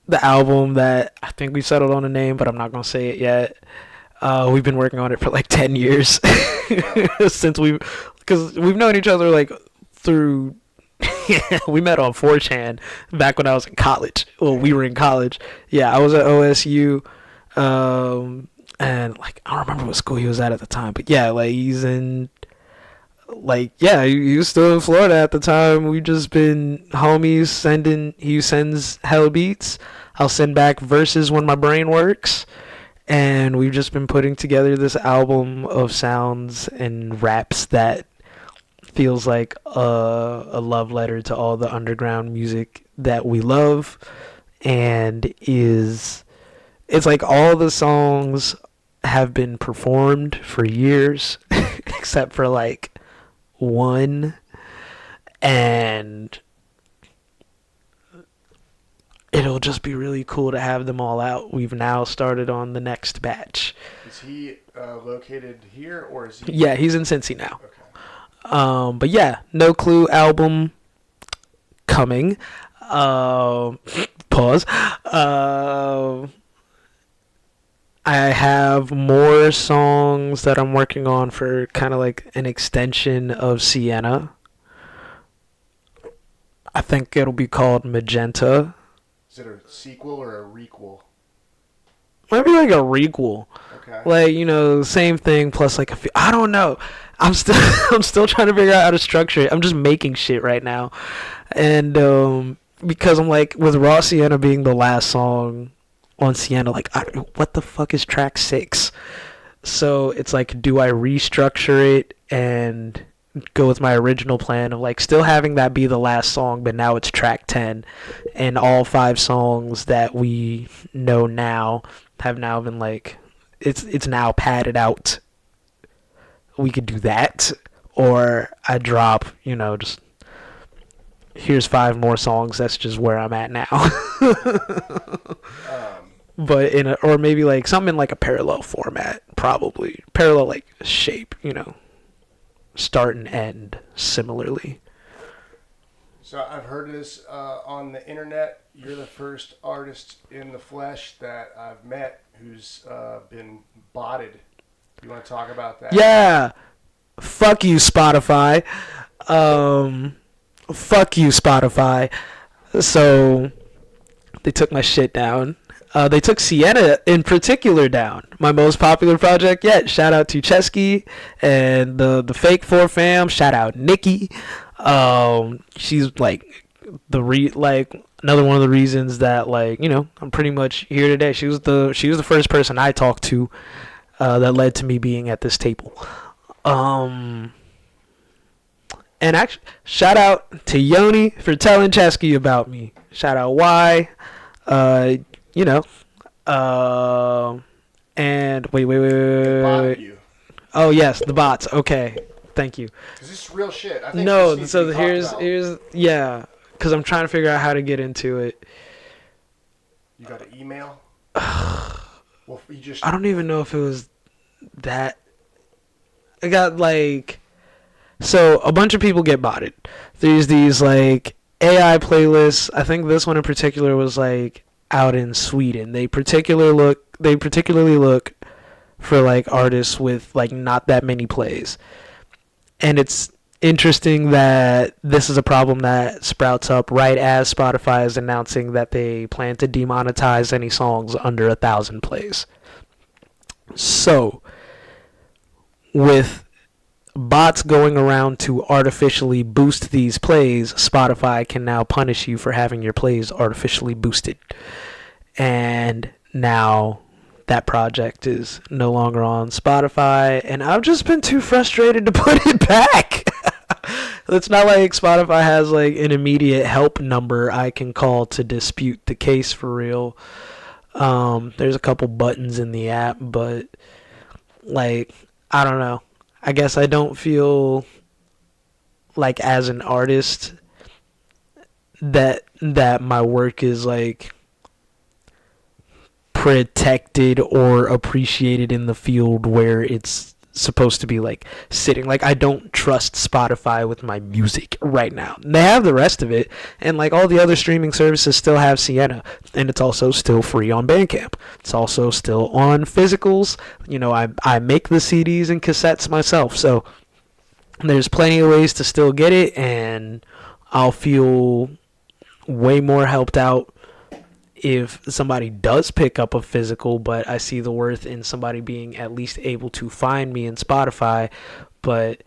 the album that I think we settled on a name, but I'm not going to say it yet. We've been working on it for like 10 years because we've known each other like through, we met on 4chan back when I was in college. Well, we were in college. Yeah, I was at OSU, and like, I don't remember what school he was at the time, but yeah, like he's in, like, yeah, he was still in Florida at the time. We've just been homies. He sends hell beats. I'll send back verses when my brain works. And we've just been putting together this album of sounds and raps that feels like a love letter to all the underground music that we love, and it's like all the songs have been performed for years except for like one, and it'll just be really cool to have them all out. We've now started on the next batch. Is he located here, or is he? Yeah, he's in Cincy now. Okay. But yeah, No Clue album coming. Pause. I have more songs that I'm working on for kind of like an extension of Sienna. I think it'll be called Magenta. Is it a sequel or a requel? Might be like a requel. Okay. Like, you know, same thing plus like I don't know. I'm still trying to figure out how to structure it. I'm just making shit right now. And because I'm like, with Raw Sienna being the last song on Sienna, like, what the fuck is track 6? So it's like, do I restructure it and go with my original plan of like still having that be the last song, but now it's track 10, and all 5 songs that we know now have now been like, it's now padded out. We could do that, or I drop, you know, just here's 5 more songs. That's just where I'm at now. But or maybe like something in like a parallel format, probably parallel like shape, you know, start and end similarly. So I've heard this on the internet. You're the first artist in the flesh that I've met who's been botted. You want to talk about that? Yeah. Fuck you, Spotify. Fuck you, Spotify. So they took my shit down. They took Sienna in particular down. My most popular project yet. Shout out to Chesky and the Fake 4 fam. Shout out Nikki. She's like another one of the reasons that, like, you know, I'm pretty much here today. She was the first person I talked to that led to me being at this table. And actually, shout out to Yoni for telling Chesky about me. Shout out Y. You know, and wait. You. Oh yes, the bots. Okay, thank you. Is this real shit? I think No, this needs so to be talked about. here's yeah, because I'm trying to figure out how to get into it. You got an email? Well, you just. I don't even know if it was that. I got like, so a bunch of people get botted. There's these like AI playlists. I think this one in particular was like out in Sweden. They particularly look for like artists with like not that many plays. And it's interesting that this is a problem that sprouts up right as Spotify is announcing that they plan to demonetize any songs under 1,000 plays. So, with bots going around to artificially boost these plays, Spotify can now punish you for having your plays artificially boosted. And now that project is no longer on Spotify, and I've just been too frustrated to put it back. It's not like Spotify has like an immediate help number I can call to dispute the case for real. There's a couple buttons in the app, but like, I don't know. I guess I don't feel like as an artist that my work is like protected or appreciated in the field where it's supposed to be like sitting. Like, I don't trust Spotify with my music right now. They have the rest of it, and like all the other streaming services still have Sienna, and it's also still free on Bandcamp. It's also still on physicals. You know, I make the CDs and cassettes myself, so there's plenty of ways to still get it, and I'll feel way more helped out if somebody does pick up a physical, but I see the worth in somebody being at least able to find me in Spotify. But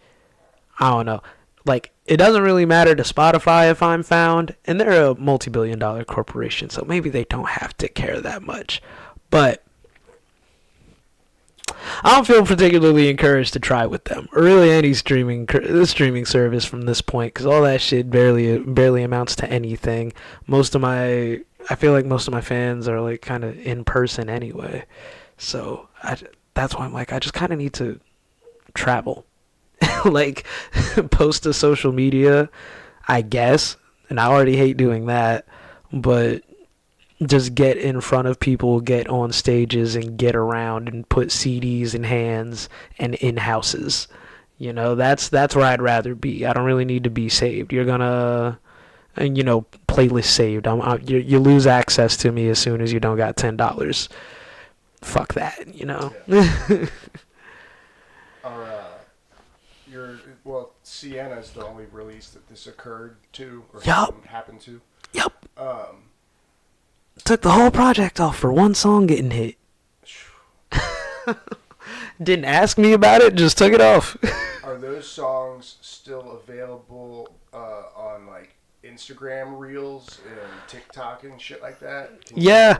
I don't know. Like, it doesn't really matter to Spotify if I'm found, and they're a multi-billion-dollar corporation, so maybe they don't have to care that much. But I don't feel particularly encouraged to try with them, or really any streaming service from this point, because all that shit barely amounts to anything. I feel like most of my fans are like kind of in person anyway, so that's why I'm like, I just kind of need to travel, like post to social media, I guess, and I already hate doing that, but just get in front of people, get on stages, and get around and put CDs in hands and in houses. You know, that's where I'd rather be. I don't really need to be saved. You're gonna, playlist saved. You lose access to me as soon as you don't got $10. Fuck that, you know. Yeah. Sienna's the only release that this occurred to, or happened to. Yep. Took the whole project off for one song getting hit. Didn't ask me about it, just took it off. Are those songs still available on like Instagram Reels and TikTok and shit like that? You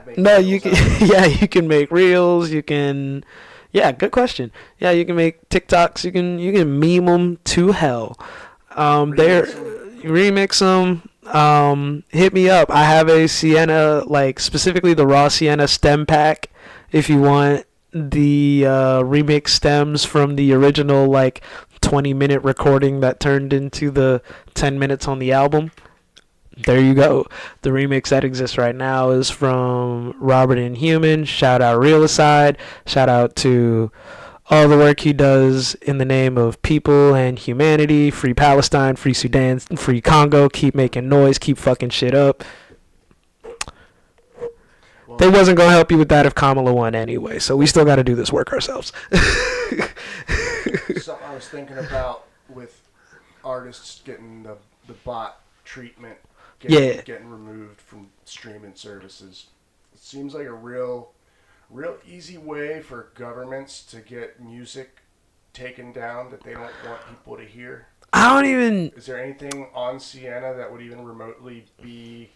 can make Reels. You can. Yeah, good question. Yeah, you can make TikToks. You can meme them to hell. Remix them. Hit me up. I have a Sienna, like specifically the raw Sienna stem pack. If you want the remix stems from the original like 20-minute recording that turned into the 10 minutes on the album, there you go. The remix that exists right now is from Robert Inhuman. Shout out Real Aside. Shout out to all the work he does in the name of people and humanity. Free Palestine, free Sudan, free Congo. Keep making noise. Keep fucking shit up. Well, they wasn't going to help you with that if Kamala won anyway, so we still got to do this work ourselves. Something I was thinking about with artists getting the bot treatment, getting removed from streaming services. It seems like a real easy way for governments to get music taken down that they don't want people to hear. Is there anything on Sienna that would even remotely be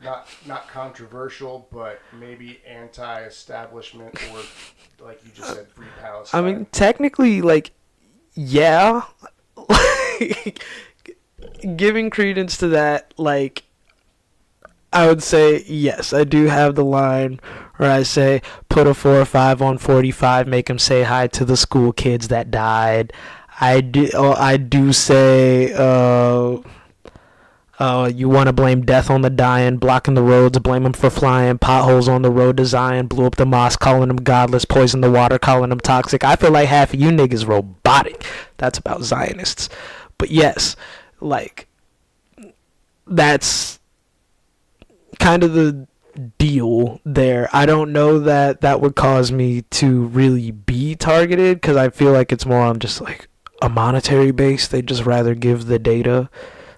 not controversial, but maybe anti-establishment, or like you just said, free Palestine? I mean, technically, like, yeah. Giving credence to that, like, I would say yes. I do have the line where I say, put a 4 or 5 on 45, make them say hi to the school kids that died. I do say, you want to blame death on the dying, blocking the roads, blame them for flying, potholes on the road to Zion, blew up the mosque, calling them godless, poisoned the water, calling them toxic. I feel like half of you niggas robotic. That's about Zionists. But yes, like, that's kind of the deal there. I don't know that would cause me to really be targeted, because I feel like it's more on just like a monetary base. They'd just rather give the data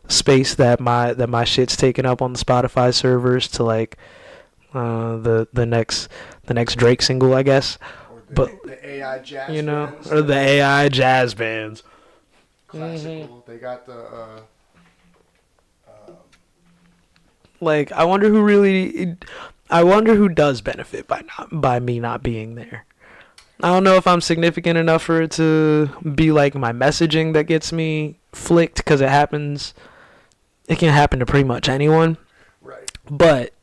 space that my shit's taken up on the Spotify servers to like the next Drake single, I guess. Or the AI jazz bands, or the AI jazz bands. Classical. They got the like, I wonder who does benefit by me not being there. I don't know if I'm significant enough for it to be like my messaging that gets me flicked, because it can happen to pretty much anyone. Right. But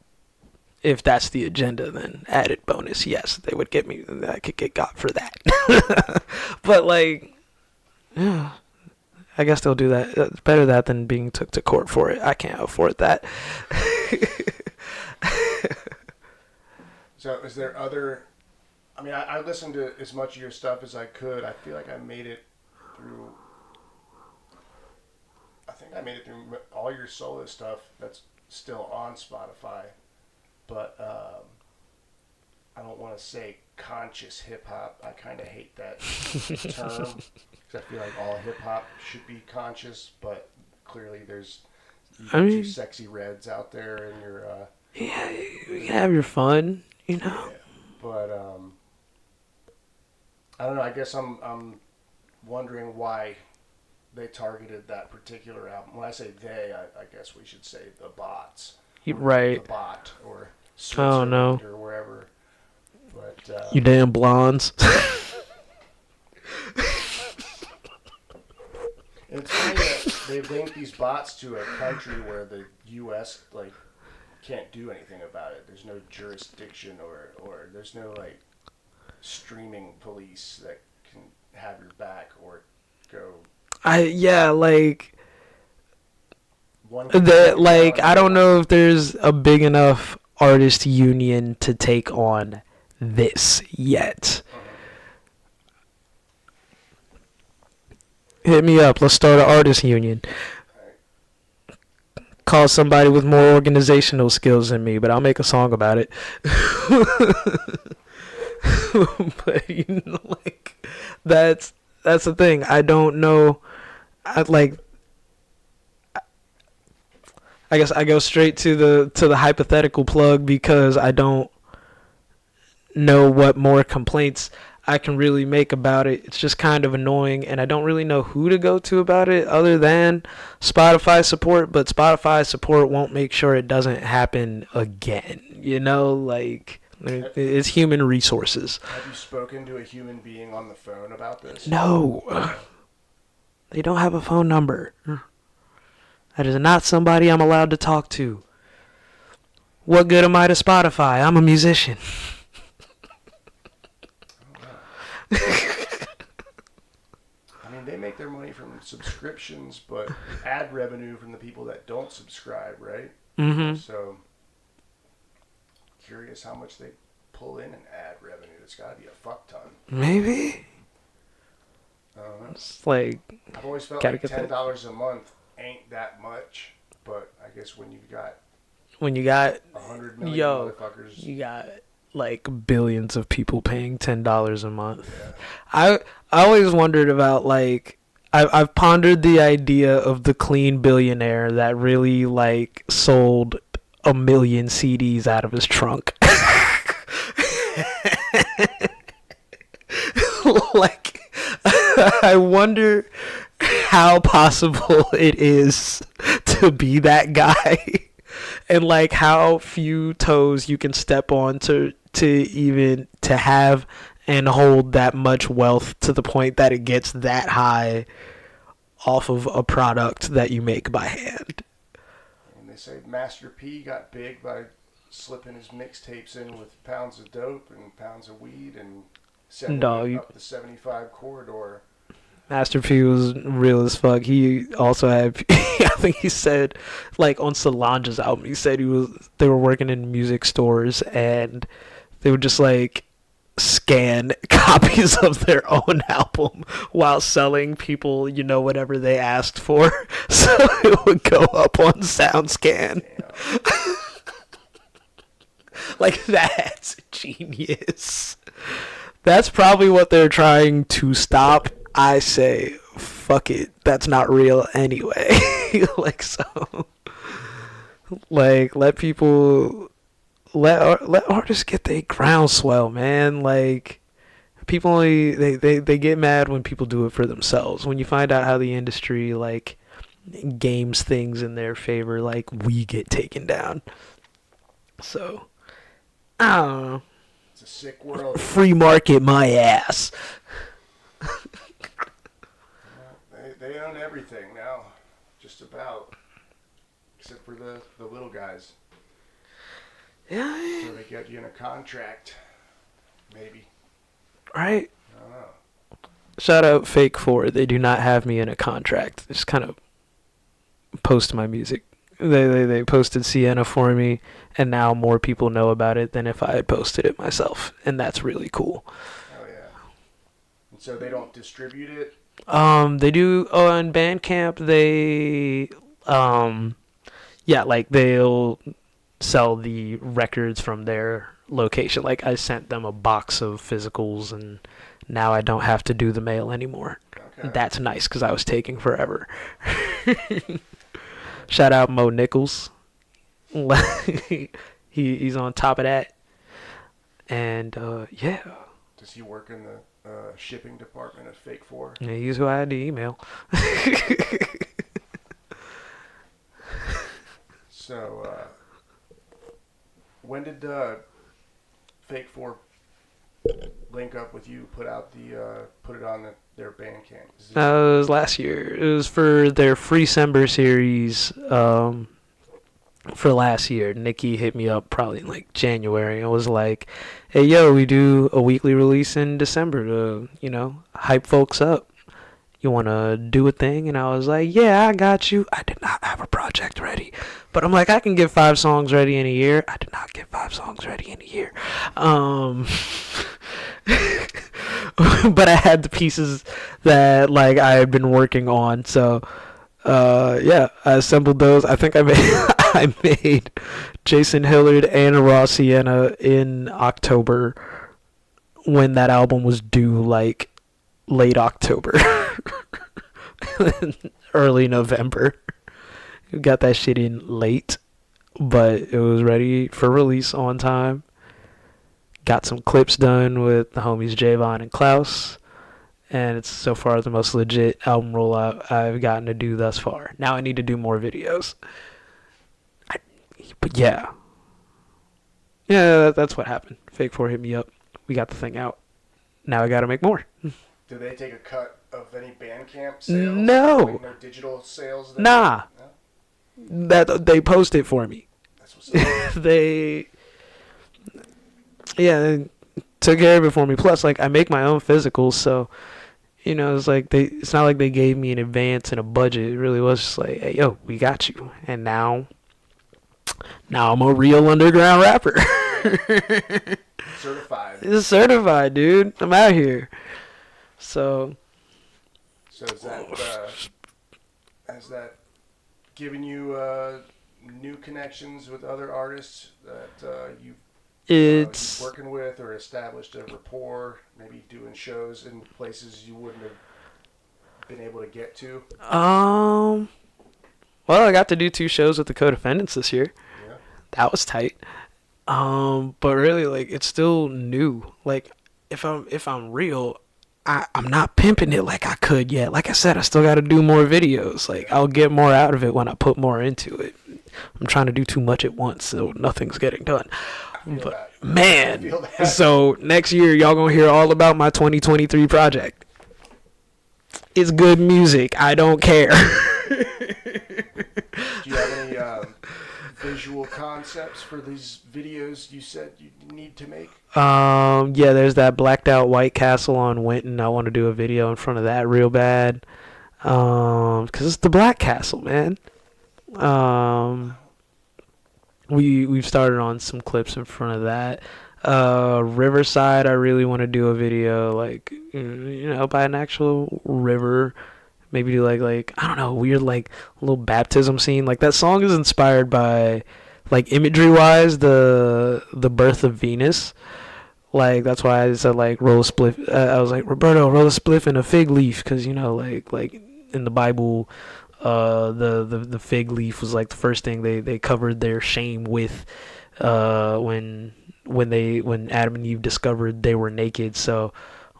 if that's the agenda, then added bonus, yes, they would get me. I could get got for that. But like, yeah, I guess they'll do that. It's better that than being took to court for it. I can't afford that. So is there other... I mean, I listened to as much of your stuff as I could. I feel like I made it through... I think I made it through all your solo stuff that's still on Spotify. But I don't want to say conscious hip-hop. I kind of hate that term. Because I feel like all hip-hop should be conscious. But clearly there's... You sexy reds out there and your... yeah, you can have your fun, you know? Yeah, but... I don't know. I guess I'm wondering why they targeted that particular album. When I say they, I guess we should say the bots. Right. The bot or Switzerland or wherever. But you damn blondes. It's funny that they've linked these bots to a country where the U.S. like can't do anything about it. There's no jurisdiction or there's no like streaming police that can have your back or go. Like One that. Like I don't know if there's a big enough artist union to take on this yet. Hit me up. Let's start an artist union. Call somebody with more organizational skills than me, but I'll make a song about it. But you know, like that's the thing. I don't know. I guess I go straight to the hypothetical plug because I don't know what more complaints I can really make about it. It's just kind of annoying, and I don't really know who to go to about it other than Spotify support, but Spotify support won't make sure it doesn't happen again. You know, like, it's human resources. Have you spoken to a human being on the phone about this? No. They don't have a phone number. That is not somebody I'm allowed to talk to. What good am I to Spotify? I'm a musician. I mean, they make their money from subscriptions, but ad revenue from the people that don't subscribe, right? Mm-hmm. So, curious how much they pull in ad revenue. It's got to be a fuck ton. Maybe. I don't know. It's like, I've always felt like $10 a month ain't that much, but I guess when you got 100 million motherfuckers, you got like billions of people paying $10 a month. Yeah. I always wondered about, like, I've pondered the idea of the clean billionaire that really like sold 1 million CDs out of his trunk. Like, I wonder how possible it is to be that guy, and like how few toes you can step on to even to have and hold that much wealth to the point that it gets that high off of a product that you make by hand. And they say Master P got big by slipping his mixtapes in with pounds of dope and pounds of weed and sending it up the 75 corridor. Master P was real as fuck. He also had, I think he said, like on Solange's album, he said they were working in music stores and they would just like scan copies of their own album while selling people, you know, whatever they asked for. So it would go up on SoundScan. Like, that's genius. That's probably what they're trying to stop. I say, fuck it. That's not real anyway. Like, so, like, let artists get their groundswell, man. Like, people only, they get mad when people do it for themselves. When you find out how the industry, like, games things in their favor, like, we get taken down. So, I don't know. It's a sick world. Free market my ass. They own everything now, just about, except for the little guys. Yeah. So they get you in a contract, maybe. Right. I don't know. Shout out Fake 4. They do not have me in a contract. They just kind of post my music. They posted Sienna for me, and now more people know about it than if I had posted it myself, and that's really cool. Oh yeah. And so they don't distribute it? They do on Bandcamp. They like they'll sell the records from their location. Like, I sent them a box of physicals, and now I don't have to do the mail anymore. Okay. That's nice because I was taking forever. Shout out Mo Nichols. He's on top of that. And yeah. Does he work in the shipping department of Fake 4? Yeah, he's who I had to email. So, when did Fake 4 link up with you, put it on their Bandcamp? It was last year. It was for their Freecember series. For last year, Nikki hit me up probably in like January and was like, "Hey, yo, we do a weekly release in December to, hype folks up. You want to do a thing?" And I was like, "Yeah, I got you." I did not have a project ready, but I'm like, I can get 5 songs ready in a year. I did not get 5 songs ready in a year. But I had the pieces that like I had been working on, so yeah, I assembled those. I think I made Jason Hillard and Raw Sienna in October when that album was due, like late October, early November. We got that shit in late, but it was ready for release on time. Got some clips done with the homies Javon and Klaus, and it's so far the most legit album rollout I've gotten to do thus far. Now I need to do more videos. But yeah, that's what happened. Fake 4 hit me up. We got the thing out. Now I gotta make more. Do they take a cut of any Bandcamp sales? No. Like no digital sales? Nah. No? That they post it for me. That's what's up. They took care of it for me. Plus, like, I make my own physicals, so it's like it's not like they gave me an advance and a budget. It really was just like, hey, yo, we got you. And now I'm a real underground rapper. Certified. It's certified, dude. I'm out here. So is that has that given you new connections with other artists that you've working with, or established a rapport, maybe doing shows in places you wouldn't have been able to get to? Well, I got to do 2 shows with the Co-Defendants this year. Yeah. That was tight. But really, like, it's still new. Like, if I'm real, I'm not pimping it like I could yet. Like I said, I still got to do more videos. Like, I'll get more out of it when I put more into it. I'm trying to do too much at once, so nothing's getting done. But man, so next year y'all gonna hear all about my 2023 project. It's good music. I don't care. Do you have any visual concepts for these videos you said you need to make? Yeah, there's that blacked out White Castle on Winton. I want to do a video in front of that real bad. 'Cause it's the Black Castle, man. We've started on some clips in front of that. Riverside, I really want to do a video, like, by an actual river. Maybe do like I don't know, weird like little baptism scene. Like, that song is inspired by, like, imagery wise, the birth of Venus. Like, that's why I said, like, roll a spliff. I was like, Roberto, roll a spliff in a fig leaf, because like in the Bible, the fig leaf was like the first thing they covered their shame with, when Adam and Eve discovered they were naked. So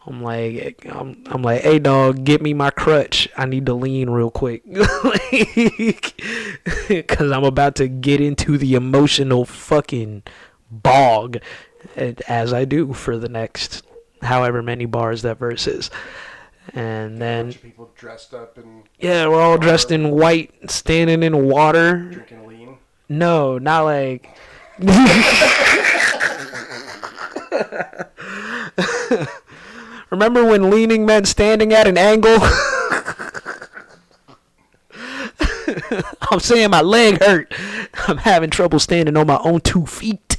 I'm like, hey dog, get me my crutch. I need to lean real quick, because I'm about to get into the emotional fucking bog, as I do for the next however many bars that verse is. And then a bunch of people dressed up in we're all dressed in white, standing in water, drinking lean. No, not like. Remember when leaning meant standing at an angle? I'm saying my leg hurt. I'm having trouble standing on my own 2 feet.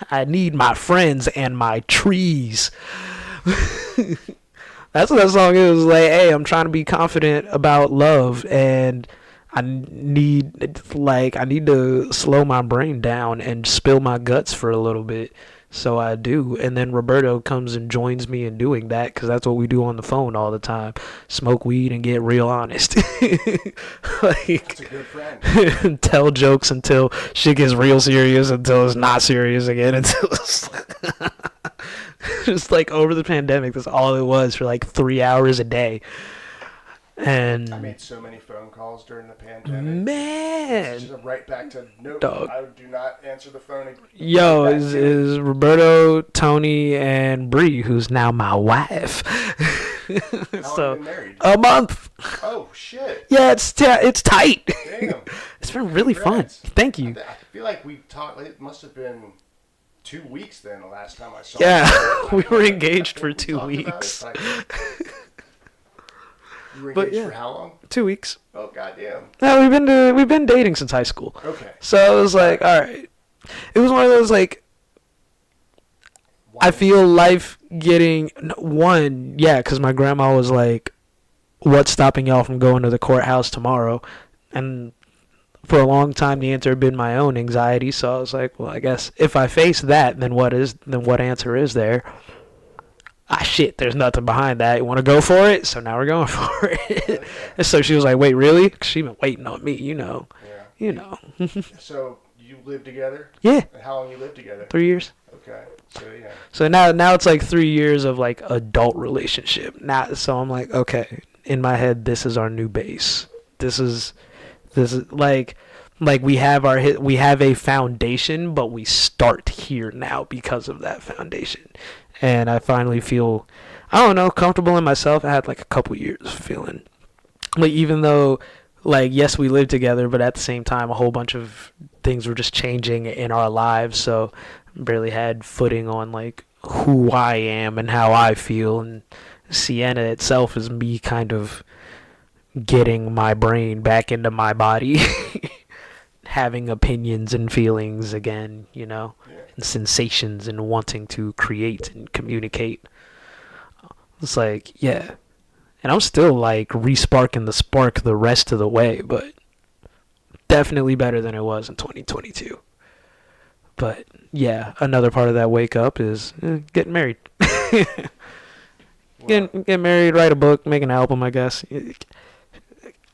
I need my friends and my trees. That's what that song is. Like, hey, I'm trying to be confident about love, and I need to slow my brain down and spill my guts for a little bit. So I do. And then Roberto comes and joins me in doing that, because that's what we do on the phone all the time. Smoke weed and get real honest. Like, that's a good friend. Tell jokes until shit gets real serious, until it's not serious again, until it's just like over the pandemic, that's all it was for like 3 hours a day. And I made so many phone calls during the pandemic. man, Just right back to no. Dog. I do not answer the phone. Yo, Back is to it. is Roberto, Tony, and Bree, who's now my wife. How long you been married? A month. Oh shit! Yeah, it's tight. Damn. It's been really Congrats. fun. Thank you. I feel like we talked. It must have been 2 weeks then. The last time I saw. Yeah, you. we were engaged I for think we 2 talked about it, weeks. but you were But engaged yeah. for how long? 2 weeks. Oh goddamn. No, we've been dating since high school. Okay. So it was like, all right. It was one of those like, I Why- feel life getting one, yeah, because my grandma was like, "What's stopping y'all from going to the courthouse tomorrow?" And for a long time, the answer had been my own anxiety. So I was like, "Well, I guess if I face that, then what answer is there?" Shit, there's nothing behind that. You want to go for it? So now we're going for it. And so she was like, "Wait, really?" 'Cause she been waiting on me, Yeah. you know. So you live together? Yeah, And how long you live together? 3 years. Okay. So yeah. So now it's like 3 years of like adult relationship. Now, so I'm like, okay, in my head, this is our new base. This is like we have a foundation, but we start here now because of that foundation. And I finally feel, I don't know, comfortable in myself. I had like a couple years of feeling like, even though like, yes, we lived together, but at the same time, a whole bunch of things were just changing in our lives. So barely had footing on like who I am and how I feel. And Sienna itself is me kind of getting my brain back into my body, having opinions and feelings again, Yeah. and sensations and wanting to create and communicate. It's like, yeah. And I'm still like resparking the spark the rest of the way, but definitely better than it was in 2022. But yeah, another part of that wake up is getting married. Get married, write a book, make an album, I guess.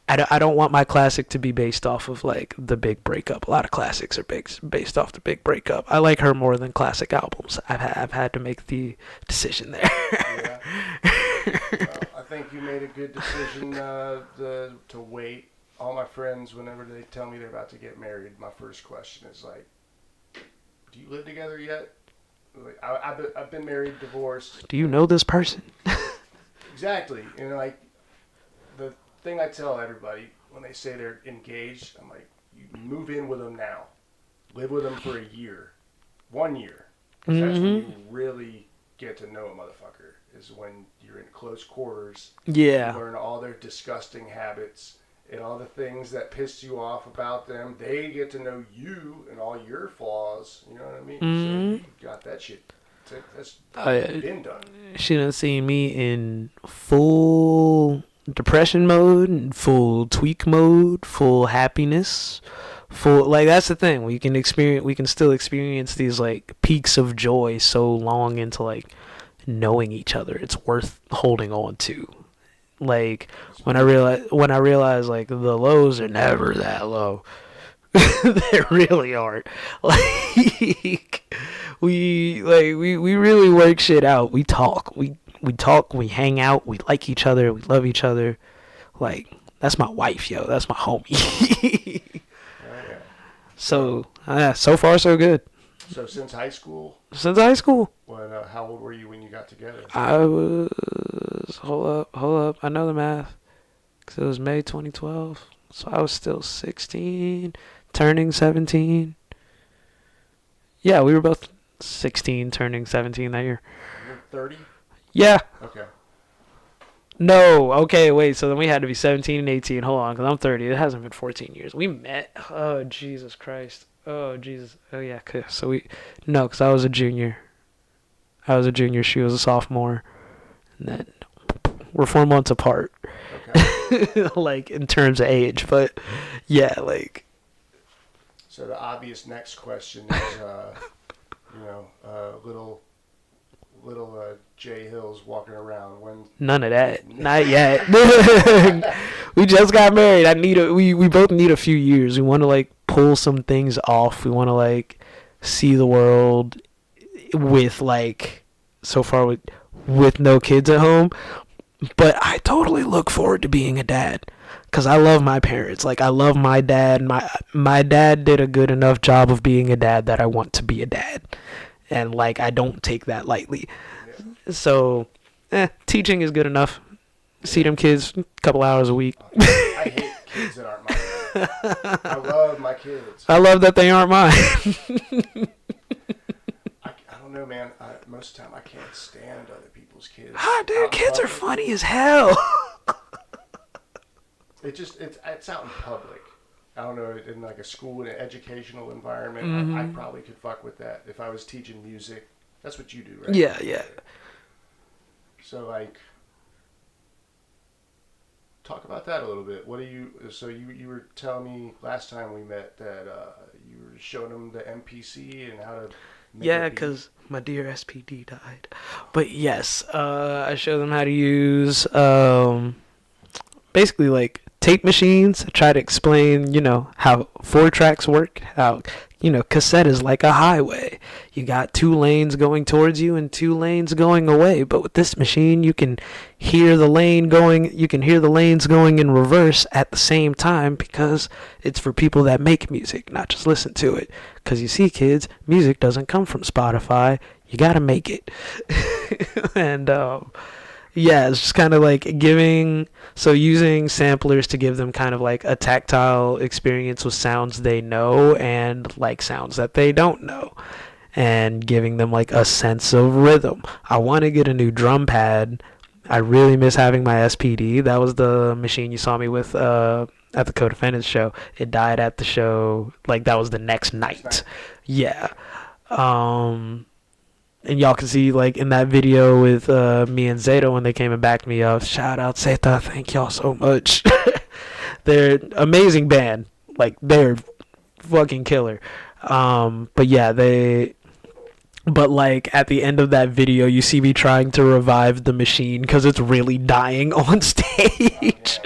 I don't want my classic to be based off of like the big breakup. A lot of classics are based off the big breakup. I like her more than classic albums. I've had to make the decision there. Yeah. Well, I think you made a good decision to wait. All my friends, whenever they tell me they're about to get married, my first question is like, "Do you live together yet?" Like, I've been married, divorced. Do you know this person? Exactly. Like the thing I tell everybody when they say they're engaged, I'm like, you move in with them now, live with them for a year, 1 year. 'Cause that's when you really get to know a motherfucker. Is when you're in close quarters. Yeah. You learn all their disgusting habits and all the things that piss you off about them. They get to know you and all your flaws. You know what I mean? So you got that shit. That's been done. She done seen me in full depression mode, and full tweak mode, full happiness, full, like, that's the thing. We can still experience these like peaks of joy so long into like knowing each other. It's worth holding on to. Like when I realize like the lows are never that low. They really aren't. Like we really work shit out. We talk. We hang out, we like each other, we love each other. Like, that's my wife, yo. That's my homie. Yeah. So far so good. So since high school, When how old were you when you got together? I was, hold up, I know the math, because it was May 2012, so I was still 16, turning 17. Yeah, we were both 16, turning 17 that year. You're 30? Yeah. Okay. No, okay, wait, so then we had to be 17 and 18. Hold on, because I'm 30. It hasn't been 14 years. We met. Oh, Jesus Christ. Oh, Jesus. Oh, yeah, so because I was a junior. She was a sophomore. And then we're 4 months apart. Okay. Like, in terms of age, but yeah, like. So the obvious next question is, little Jay Hills walking around when. None of that. Not yet. We just got married. We both need a few years. We want to like pull some things off. We want to like see the world with like, so far with no kids at home. But I totally look forward to being a dad. Because I love my parents. Like, I love my dad. My dad did a good enough job of being a dad that I want to be a dad. And, like, I don't take that lightly. Yeah. So, teaching is good enough. See them kids a couple hours a week. I hate kids that aren't mine. I love my kids. I love that they aren't mine. I don't know, man. Most of the time, I can't stand other people's kids. Ah, dude, kids are funny as hell. It's out in public. I don't know, in like a school, in an educational environment, I probably could fuck with that if I was teaching music. That's what you do, right? Yeah. So, like, talk about that a little bit. What do you? So you were telling me last time we met that you were showing them the MPC and how to. Yeah, because my dear SPD died. But yes, I showed them how to use basically like tape machines. I try to explain, how 4-tracks work, how, cassette is like a highway. You got 2 lanes going towards you and 2 lanes going away. But with this machine, you can hear the lanes going in reverse at the same time because it's for people that make music, not just listen to it. Because you see, kids, music doesn't come from Spotify. You got to make it. And, yeah, it's just kind of like using samplers to give them kind of like a tactile experience with sounds they know and like sounds that they don't know, and giving them like a sense of rhythm. I want to get a new drum pad. I really miss having my SPD. That was the machine you saw me with at the Co-Defendants show. It died at the show. Like, that was the next night. Yeah. And y'all can see, like, in that video with me and Zeta when they came and backed me up. Shout out, Zeta. Thank y'all so much. They're amazing band. Like, they're fucking killer. But yeah, But, like, at the end of that video, you see me trying to revive the machine because it's really dying on stage.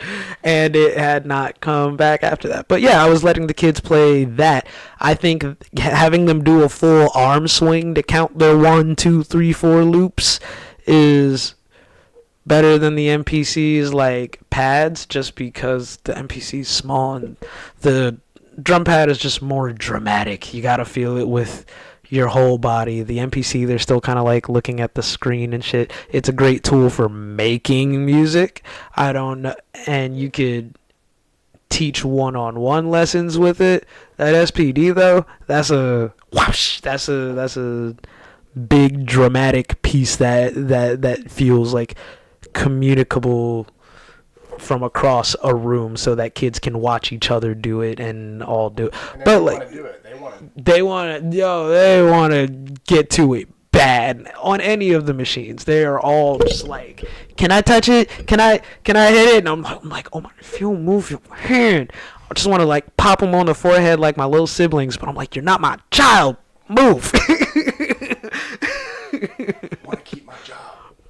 And it had not come back after that. But, yeah, I was letting the kids play that. I think having them do a full arm swing to count their 1, 2, 3, 4 loops is better than the MPC's, like, pads, just because the MPC's small and the drum pad is just more dramatic. You got to feel it with your whole body. The MPC, they're still kind of like looking at the screen and shit. It's a great tool for making music. I don't know, and you could teach one-on-one lessons with it. That SPD though, that's a whoosh. That's a big dramatic piece that feels like communicable from across a room, so that kids can watch each other do it and all do it. And but like, they want to get to it bad on any of the machines. They are all just like, can I touch it? Can I hit it? And I'm like, oh my, if you move your hand, I just want to like pop them on the forehead like my little siblings. But I'm like, you're not my child. Move. I want to keep my job.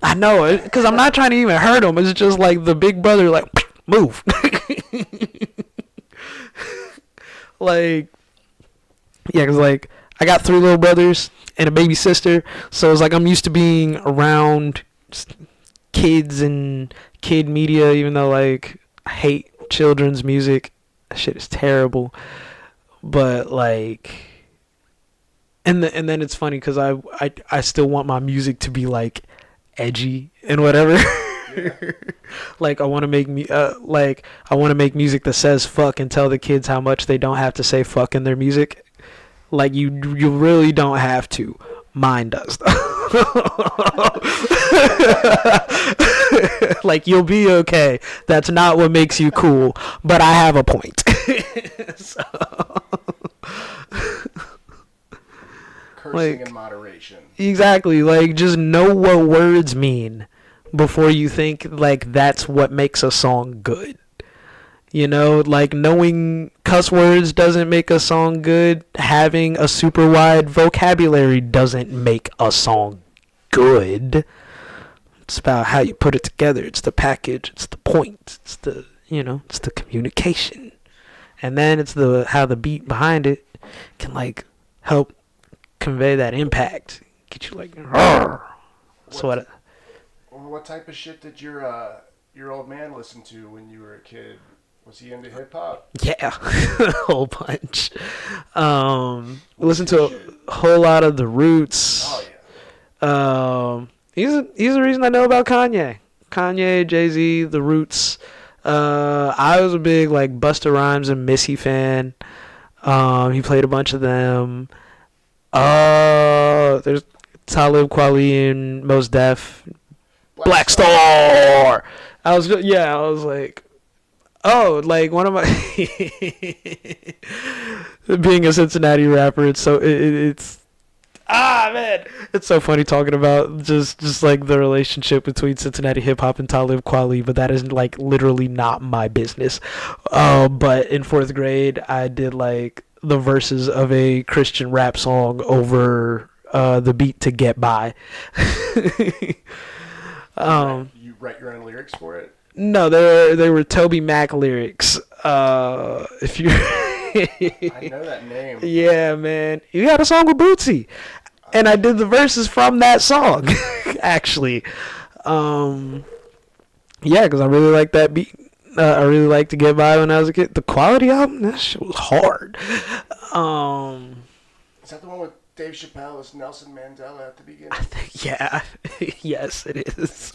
I know it, because I'm not trying to even hurt them. It's just like the big brother, like, move. Like, yeah, because, like, I got 3 little brothers and a baby sister, so it's like I'm used to being around kids and kid media, even though, like, I hate children's music. That shit is terrible. But, like, and then it's funny because I still want my music to be, like, edgy and whatever. Yeah. Like, I want to make music that says fuck and tell the kids how much they don't have to say fuck in their music. Like, you really don't have to. Mine does though. Like, you'll be okay. That's not what makes you cool, but I have a point. So, cursing like, in moderation. Exactly. Like, just know what words mean before you think, like, that's what makes a song good. You know, like, knowing cuss words doesn't make a song good. Having a super wide vocabulary doesn't make a song good. It's about how you put it together. It's the package. It's the point. It's the, it's the communication. And then it's how the beat behind it can, like, help convey that impact. Get you like, so what? Well, what type of shit did your old man listen to when you were a kid? Was he into hip hop? Yeah, a whole bunch. Listen to a whole lot of the Roots. Oh yeah. He's the reason I know about Kanye. Kanye, Jay-Z, the Roots. I was a big like Busta Rhymes and Missy fan. He played a bunch of them. There's Talib Kweli and Mos Def. Black Star. I was like, oh, like one of my being a Cincinnati rapper. It's so it's man, it's so funny talking about just like the relationship between Cincinnati hip hop and Talib Kweli, but that is like literally not my business. But in 4th grade, I did like the verses of a Christian rap song over the beat to Get By. You write your own lyrics for it? No, they were Toby Mac lyrics. If you I know that name. Yeah, man. You got a song with Bootsy. And I did the verses from that song, actually. Yeah, because I really like that beat. I really liked To Get By when I was a kid. The Quality album, that shit was hard. Is that the one with Dave Chappelle as Nelson Mandela at the beginning? I think, yeah. Yes, it is.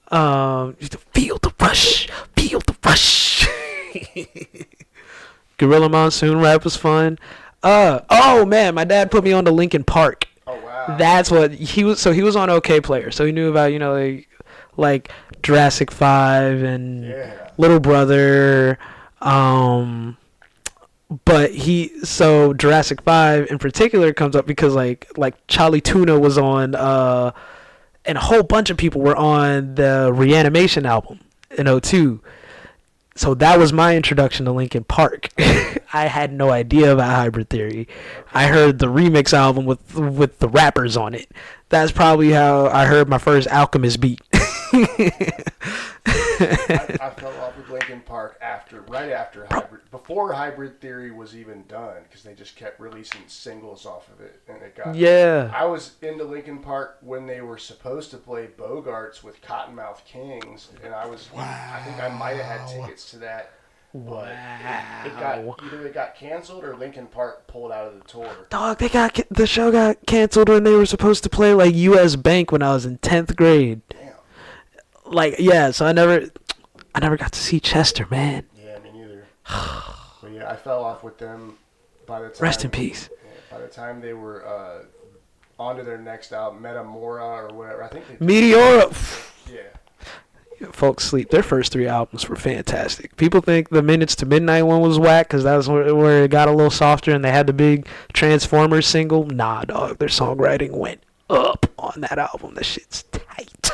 Feel the rush. Feel the rush. Gorilla Monsoon rap was fun. Oh man, my dad put me on to Linkin Park. Oh wow. That's what he was. So he was on OK Player. So he knew about like Jurassic 5 and Little Brother. But Jurassic 5 in particular comes up because like Charlie Tuna was on and a whole bunch of people were on the Reanimation album in '02. So that was my introduction to Linkin Park. I had no idea about Hybrid Theory. I heard the remix album with the rappers on it. That's probably how I heard my first Alchemist beat. I fell off with Linkin Park right after before Hybrid Theory was even done, because they just kept releasing singles off of it, and it got. Yeah. I was into Linkin Park when they were supposed to play Bogarts with Cottonmouth Kings, and I think I might have had tickets to that. But it got canceled or Linkin Park pulled out of the tour. Dog, the show got canceled when they were supposed to play like U.S. Bank when I was in 10th grade. Damn. Like, yeah, so I never got to see Chester, man. Yeah, me neither. But yeah, I fell off with them by the time. Rest in peace. Yeah, by the time they were onto their next album, Metamora or whatever. I think they. Meteora. Yeah. Folks sleep. Their first 3 albums were fantastic. People think the Minutes to Midnight one was whack because that was where it got a little softer and they had the big Transformers single. Nah, dog. Their songwriting went up on that album. That shit's tight.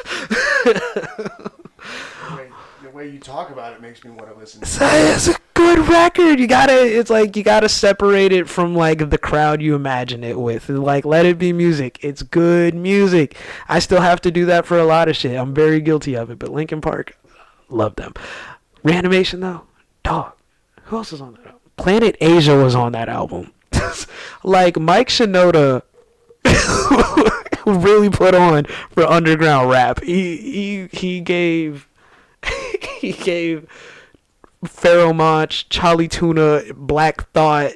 The way you talk about it makes me want to listen to it. It's a good record. You gotta separate it from like the crowd you imagine it with. Like, let it be music. It's good music. I still have to do that for a lot of shit. I'm very guilty of it. But Linkin Park, love them. Reanimation though, dog. Who else is on that album? Planet Asia was on that album. Like Mike Shinoda really put on for underground rap. He gave Pharaoh Monch, Charlie Tuna, Black Thought,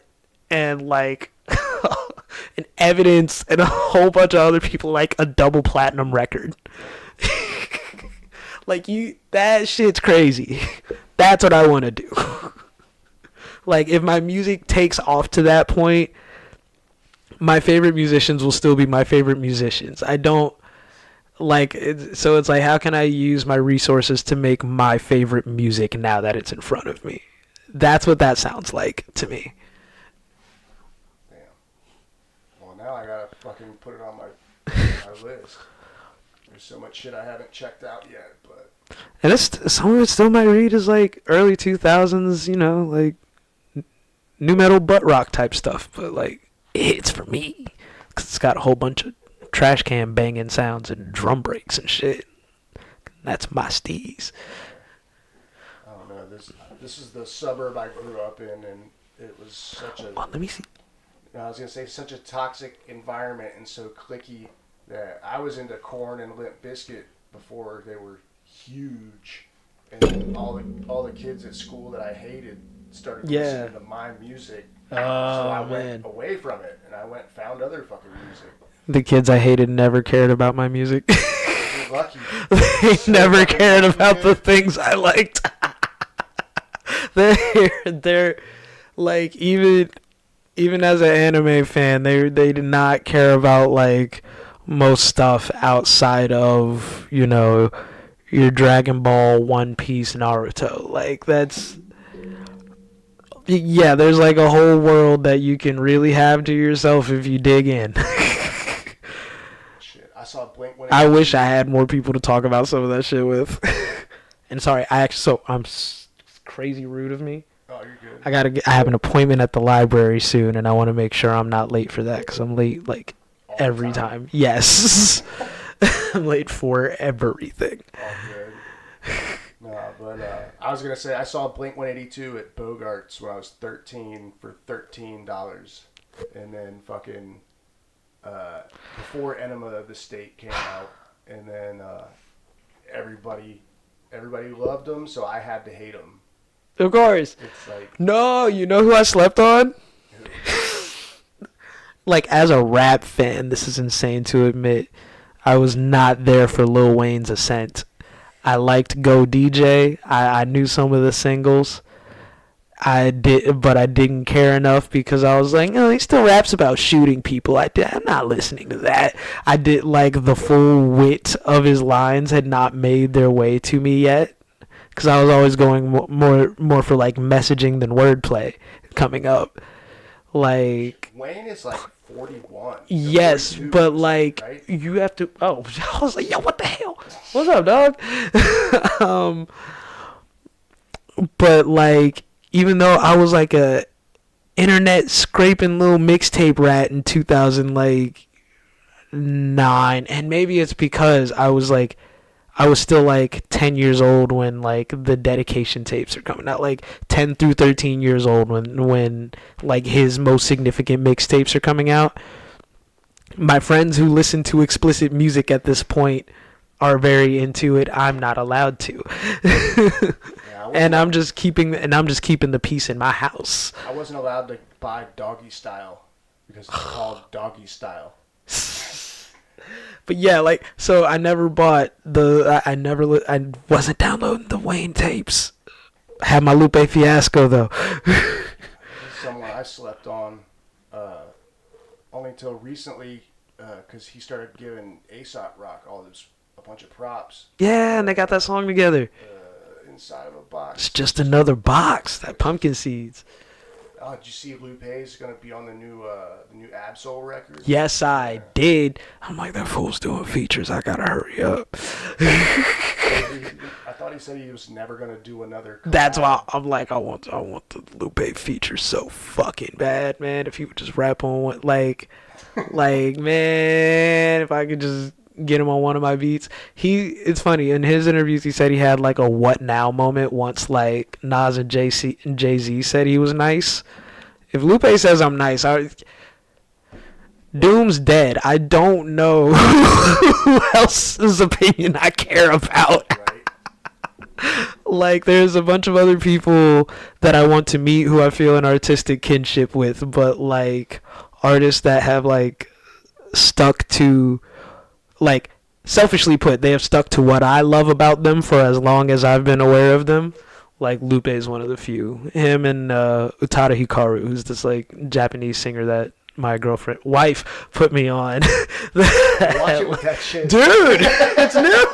and like an Evidence and a whole bunch of other people like a double platinum record. Like that shit's crazy. That's what I want to do. Like if my music takes off to that point, my favorite musicians will still be my favorite musicians. I don't so it's like, how can I use my resources to make my favorite music now that it's in front of me? That's what that sounds like to me. Damn. Well, now I gotta fucking put it on my list. There's so much shit I haven't checked out yet, but. And some of it still might read as like early 2000s, like new metal butt rock type stuff, but like it hits for me because it's got a whole bunch of trash can banging sounds and drum breaks and shit. That's my steez. I don't know. This is the suburb I grew up in, and it was such a. Let me see. I was gonna say such a toxic environment and so cliquey that I was into Korn and Limp Bizkit before they were huge, and then all the kids at school that I hated started listening to my music. So I went away from it, and I went and found other fucking music. The kids I hated never cared about my music. You're lucky. They never cared about the things I liked. they're like, even as an anime fan, they did not care about like most stuff outside of, you know, your Dragon Ball, One Piece, Naruto. Like, that's, yeah, there's like a whole world that you can really have to yourself if you dig in. Shit, I saw Blink. I wish I had more people to talk about some of that shit with. And sorry, I'm crazy rude of me. Oh, you're good. I have an appointment at the library soon, and I want to make sure I'm not late for that, because I'm late like all every time. Yes. I'm late for everything. All good. No, but I was gonna say I saw Blink 182 at Bogart's when I was 13 for $13, and then fucking before Enema of the State came out, and then everybody loved them, so I had to hate them. Of course. It's like, no, you know who I slept on? Like, as a rap fan, this is insane to admit, I was not there for Lil Wayne's ascent. I liked Go DJ. I knew some of the singles. But I didn't care enough because I was like, oh, he still raps about shooting people. I'm not listening to that. I did like the full wit of his lines had not made their way to me yet, because I was always going more for like messaging than wordplay coming up. Like, Wayne is like 41. Yes, 42, but like, right? you have to. Oh, I was like, yo, what the hell? What's up, dog? But like, even though I was like a internet scraping little mixtape rat in 2009, and maybe it's because I was still like 10 years old when like the dedication tapes are coming out, like 10 through 13 years old when like his most significant mixtapes are coming out. My friends who listen to explicit music at this point are very into it. I'm not allowed to. And I'm just keeping the peace in my house. I wasn't allowed to buy Doggy Style because it's called Doggy Style. But yeah, like, so I never bought I wasn't downloading the Wayne tapes. I had my Lupe Fiasco though. Someone I slept on only until recently, because he started giving Aesop Rock a bunch of props. Yeah, and they got that song together. Inside of a box. It's just another box. That Pumpkin Seeds. Oh, did you see Lupe is going to be on the new Absol record? Yes, I did. I'm like, that fool's doing features. I gotta hurry up. I thought he said he was never going to do another collab. That's why I'm like, I want the Lupe feature so fucking bad, man. If he would just rap on one, like, man, if I could just get him on one of my beats. It's funny, in his interviews he said he had like a what now moment once like Nas and Jay-Z said he was nice. If Lupe says I'm nice, Doom's dead. I don't know who else's opinion I care about. Like, there's a bunch of other people that I want to meet who I feel an artistic kinship with, but like artists that have like stuck to, like, selfishly put, they have stuck to what I love about them for as long as I've been aware of them. Like, Lupe is one of the few. Him and Utada Hikaru, who's this, like, Japanese singer that my wife put me on. Watch it with that shit. Dude, it's new.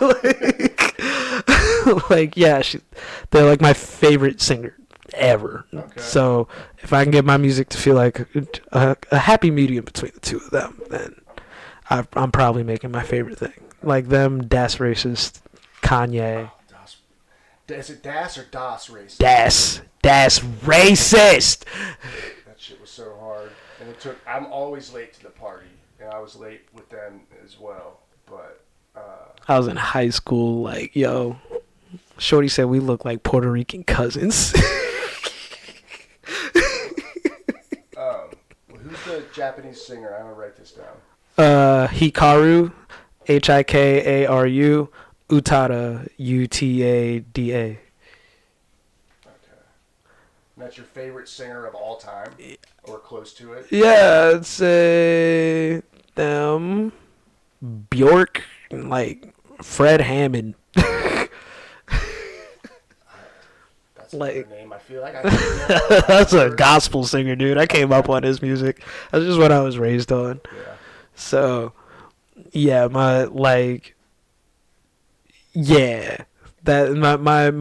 Like, yeah, they're, like, my favorite singer ever. Okay. So, if I can get my music to feel like a happy medium between the two of them, then I'm probably making my favorite thing. Like them, Das Racist, Kanye. Oh, is it Das or Das Racist? Das Racist! That shit was so hard. And I'm always late to the party. And I was late with them as well. But, I was in high school, like, yo, Shorty said we look like Puerto Rican cousins. Who's the Japanese singer? I'm going to write this down. Hikaru, Hikaru. Utada, Utada. Okay. And that's your favorite singer of all time, or close to it? Yeah, I'd say them, Bjork, and like Fred Hammond. That's Like- a name I feel like I know. That's a gospel singer, dude. I came up on his music. That's just what I was raised on. Yeah. So, yeah, my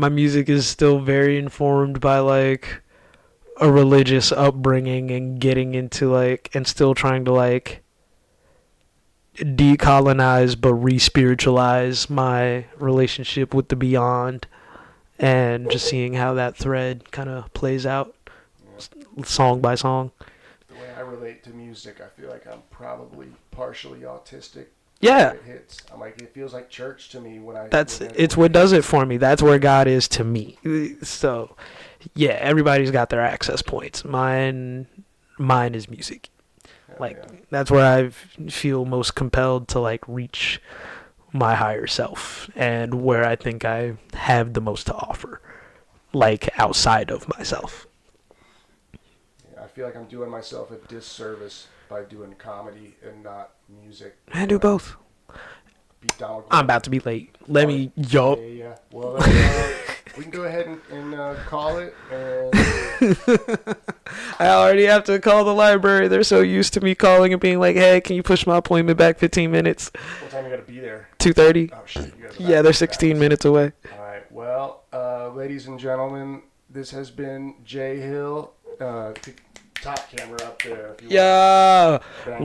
music is still very informed by like a religious upbringing and getting into like and still trying to like decolonize but re-spiritualize my relationship with the beyond, and just seeing how that thread kind of plays out song by song. The way I relate to music, I feel like I'm probably partially autistic. Yeah. It hits. I'm like, it feels like church to me when I. It's what does it for me. That's where God is to me. So, yeah, everybody's got their access points. Mine is music. That's where I feel most compelled to like reach my higher self, and where I think I have the most to offer, like outside of myself. I feel like I'm doing myself a disservice by doing comedy and not music. I do both. Be Donald I'm about to be late. Let me yup. Yeah. Well, we can go ahead and call it. I already have to call the library. They're so used to me calling and being like, "Hey, can you push my appointment back 15 minutes?" What time you gotta be there? 2:30. Oh shit! You gotta Yeah, they're 16 minutes away. All right. Well, ladies and gentlemen, this has been Jay Hill. Top camera up there. If you Yo, want.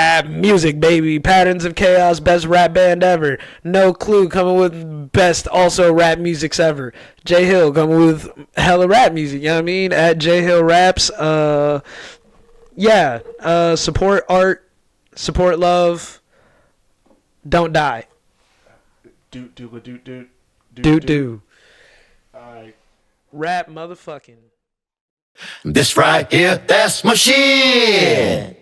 rap music, baby. Patterns of Chaos, best rap band ever. No Clue coming with best also rap musics ever. J Hill coming with hella rap music. You know what I mean? At J Hill Raps. Support art, support love. Don't die. Do. All right. Rap motherfucking. This right here, that's my shit.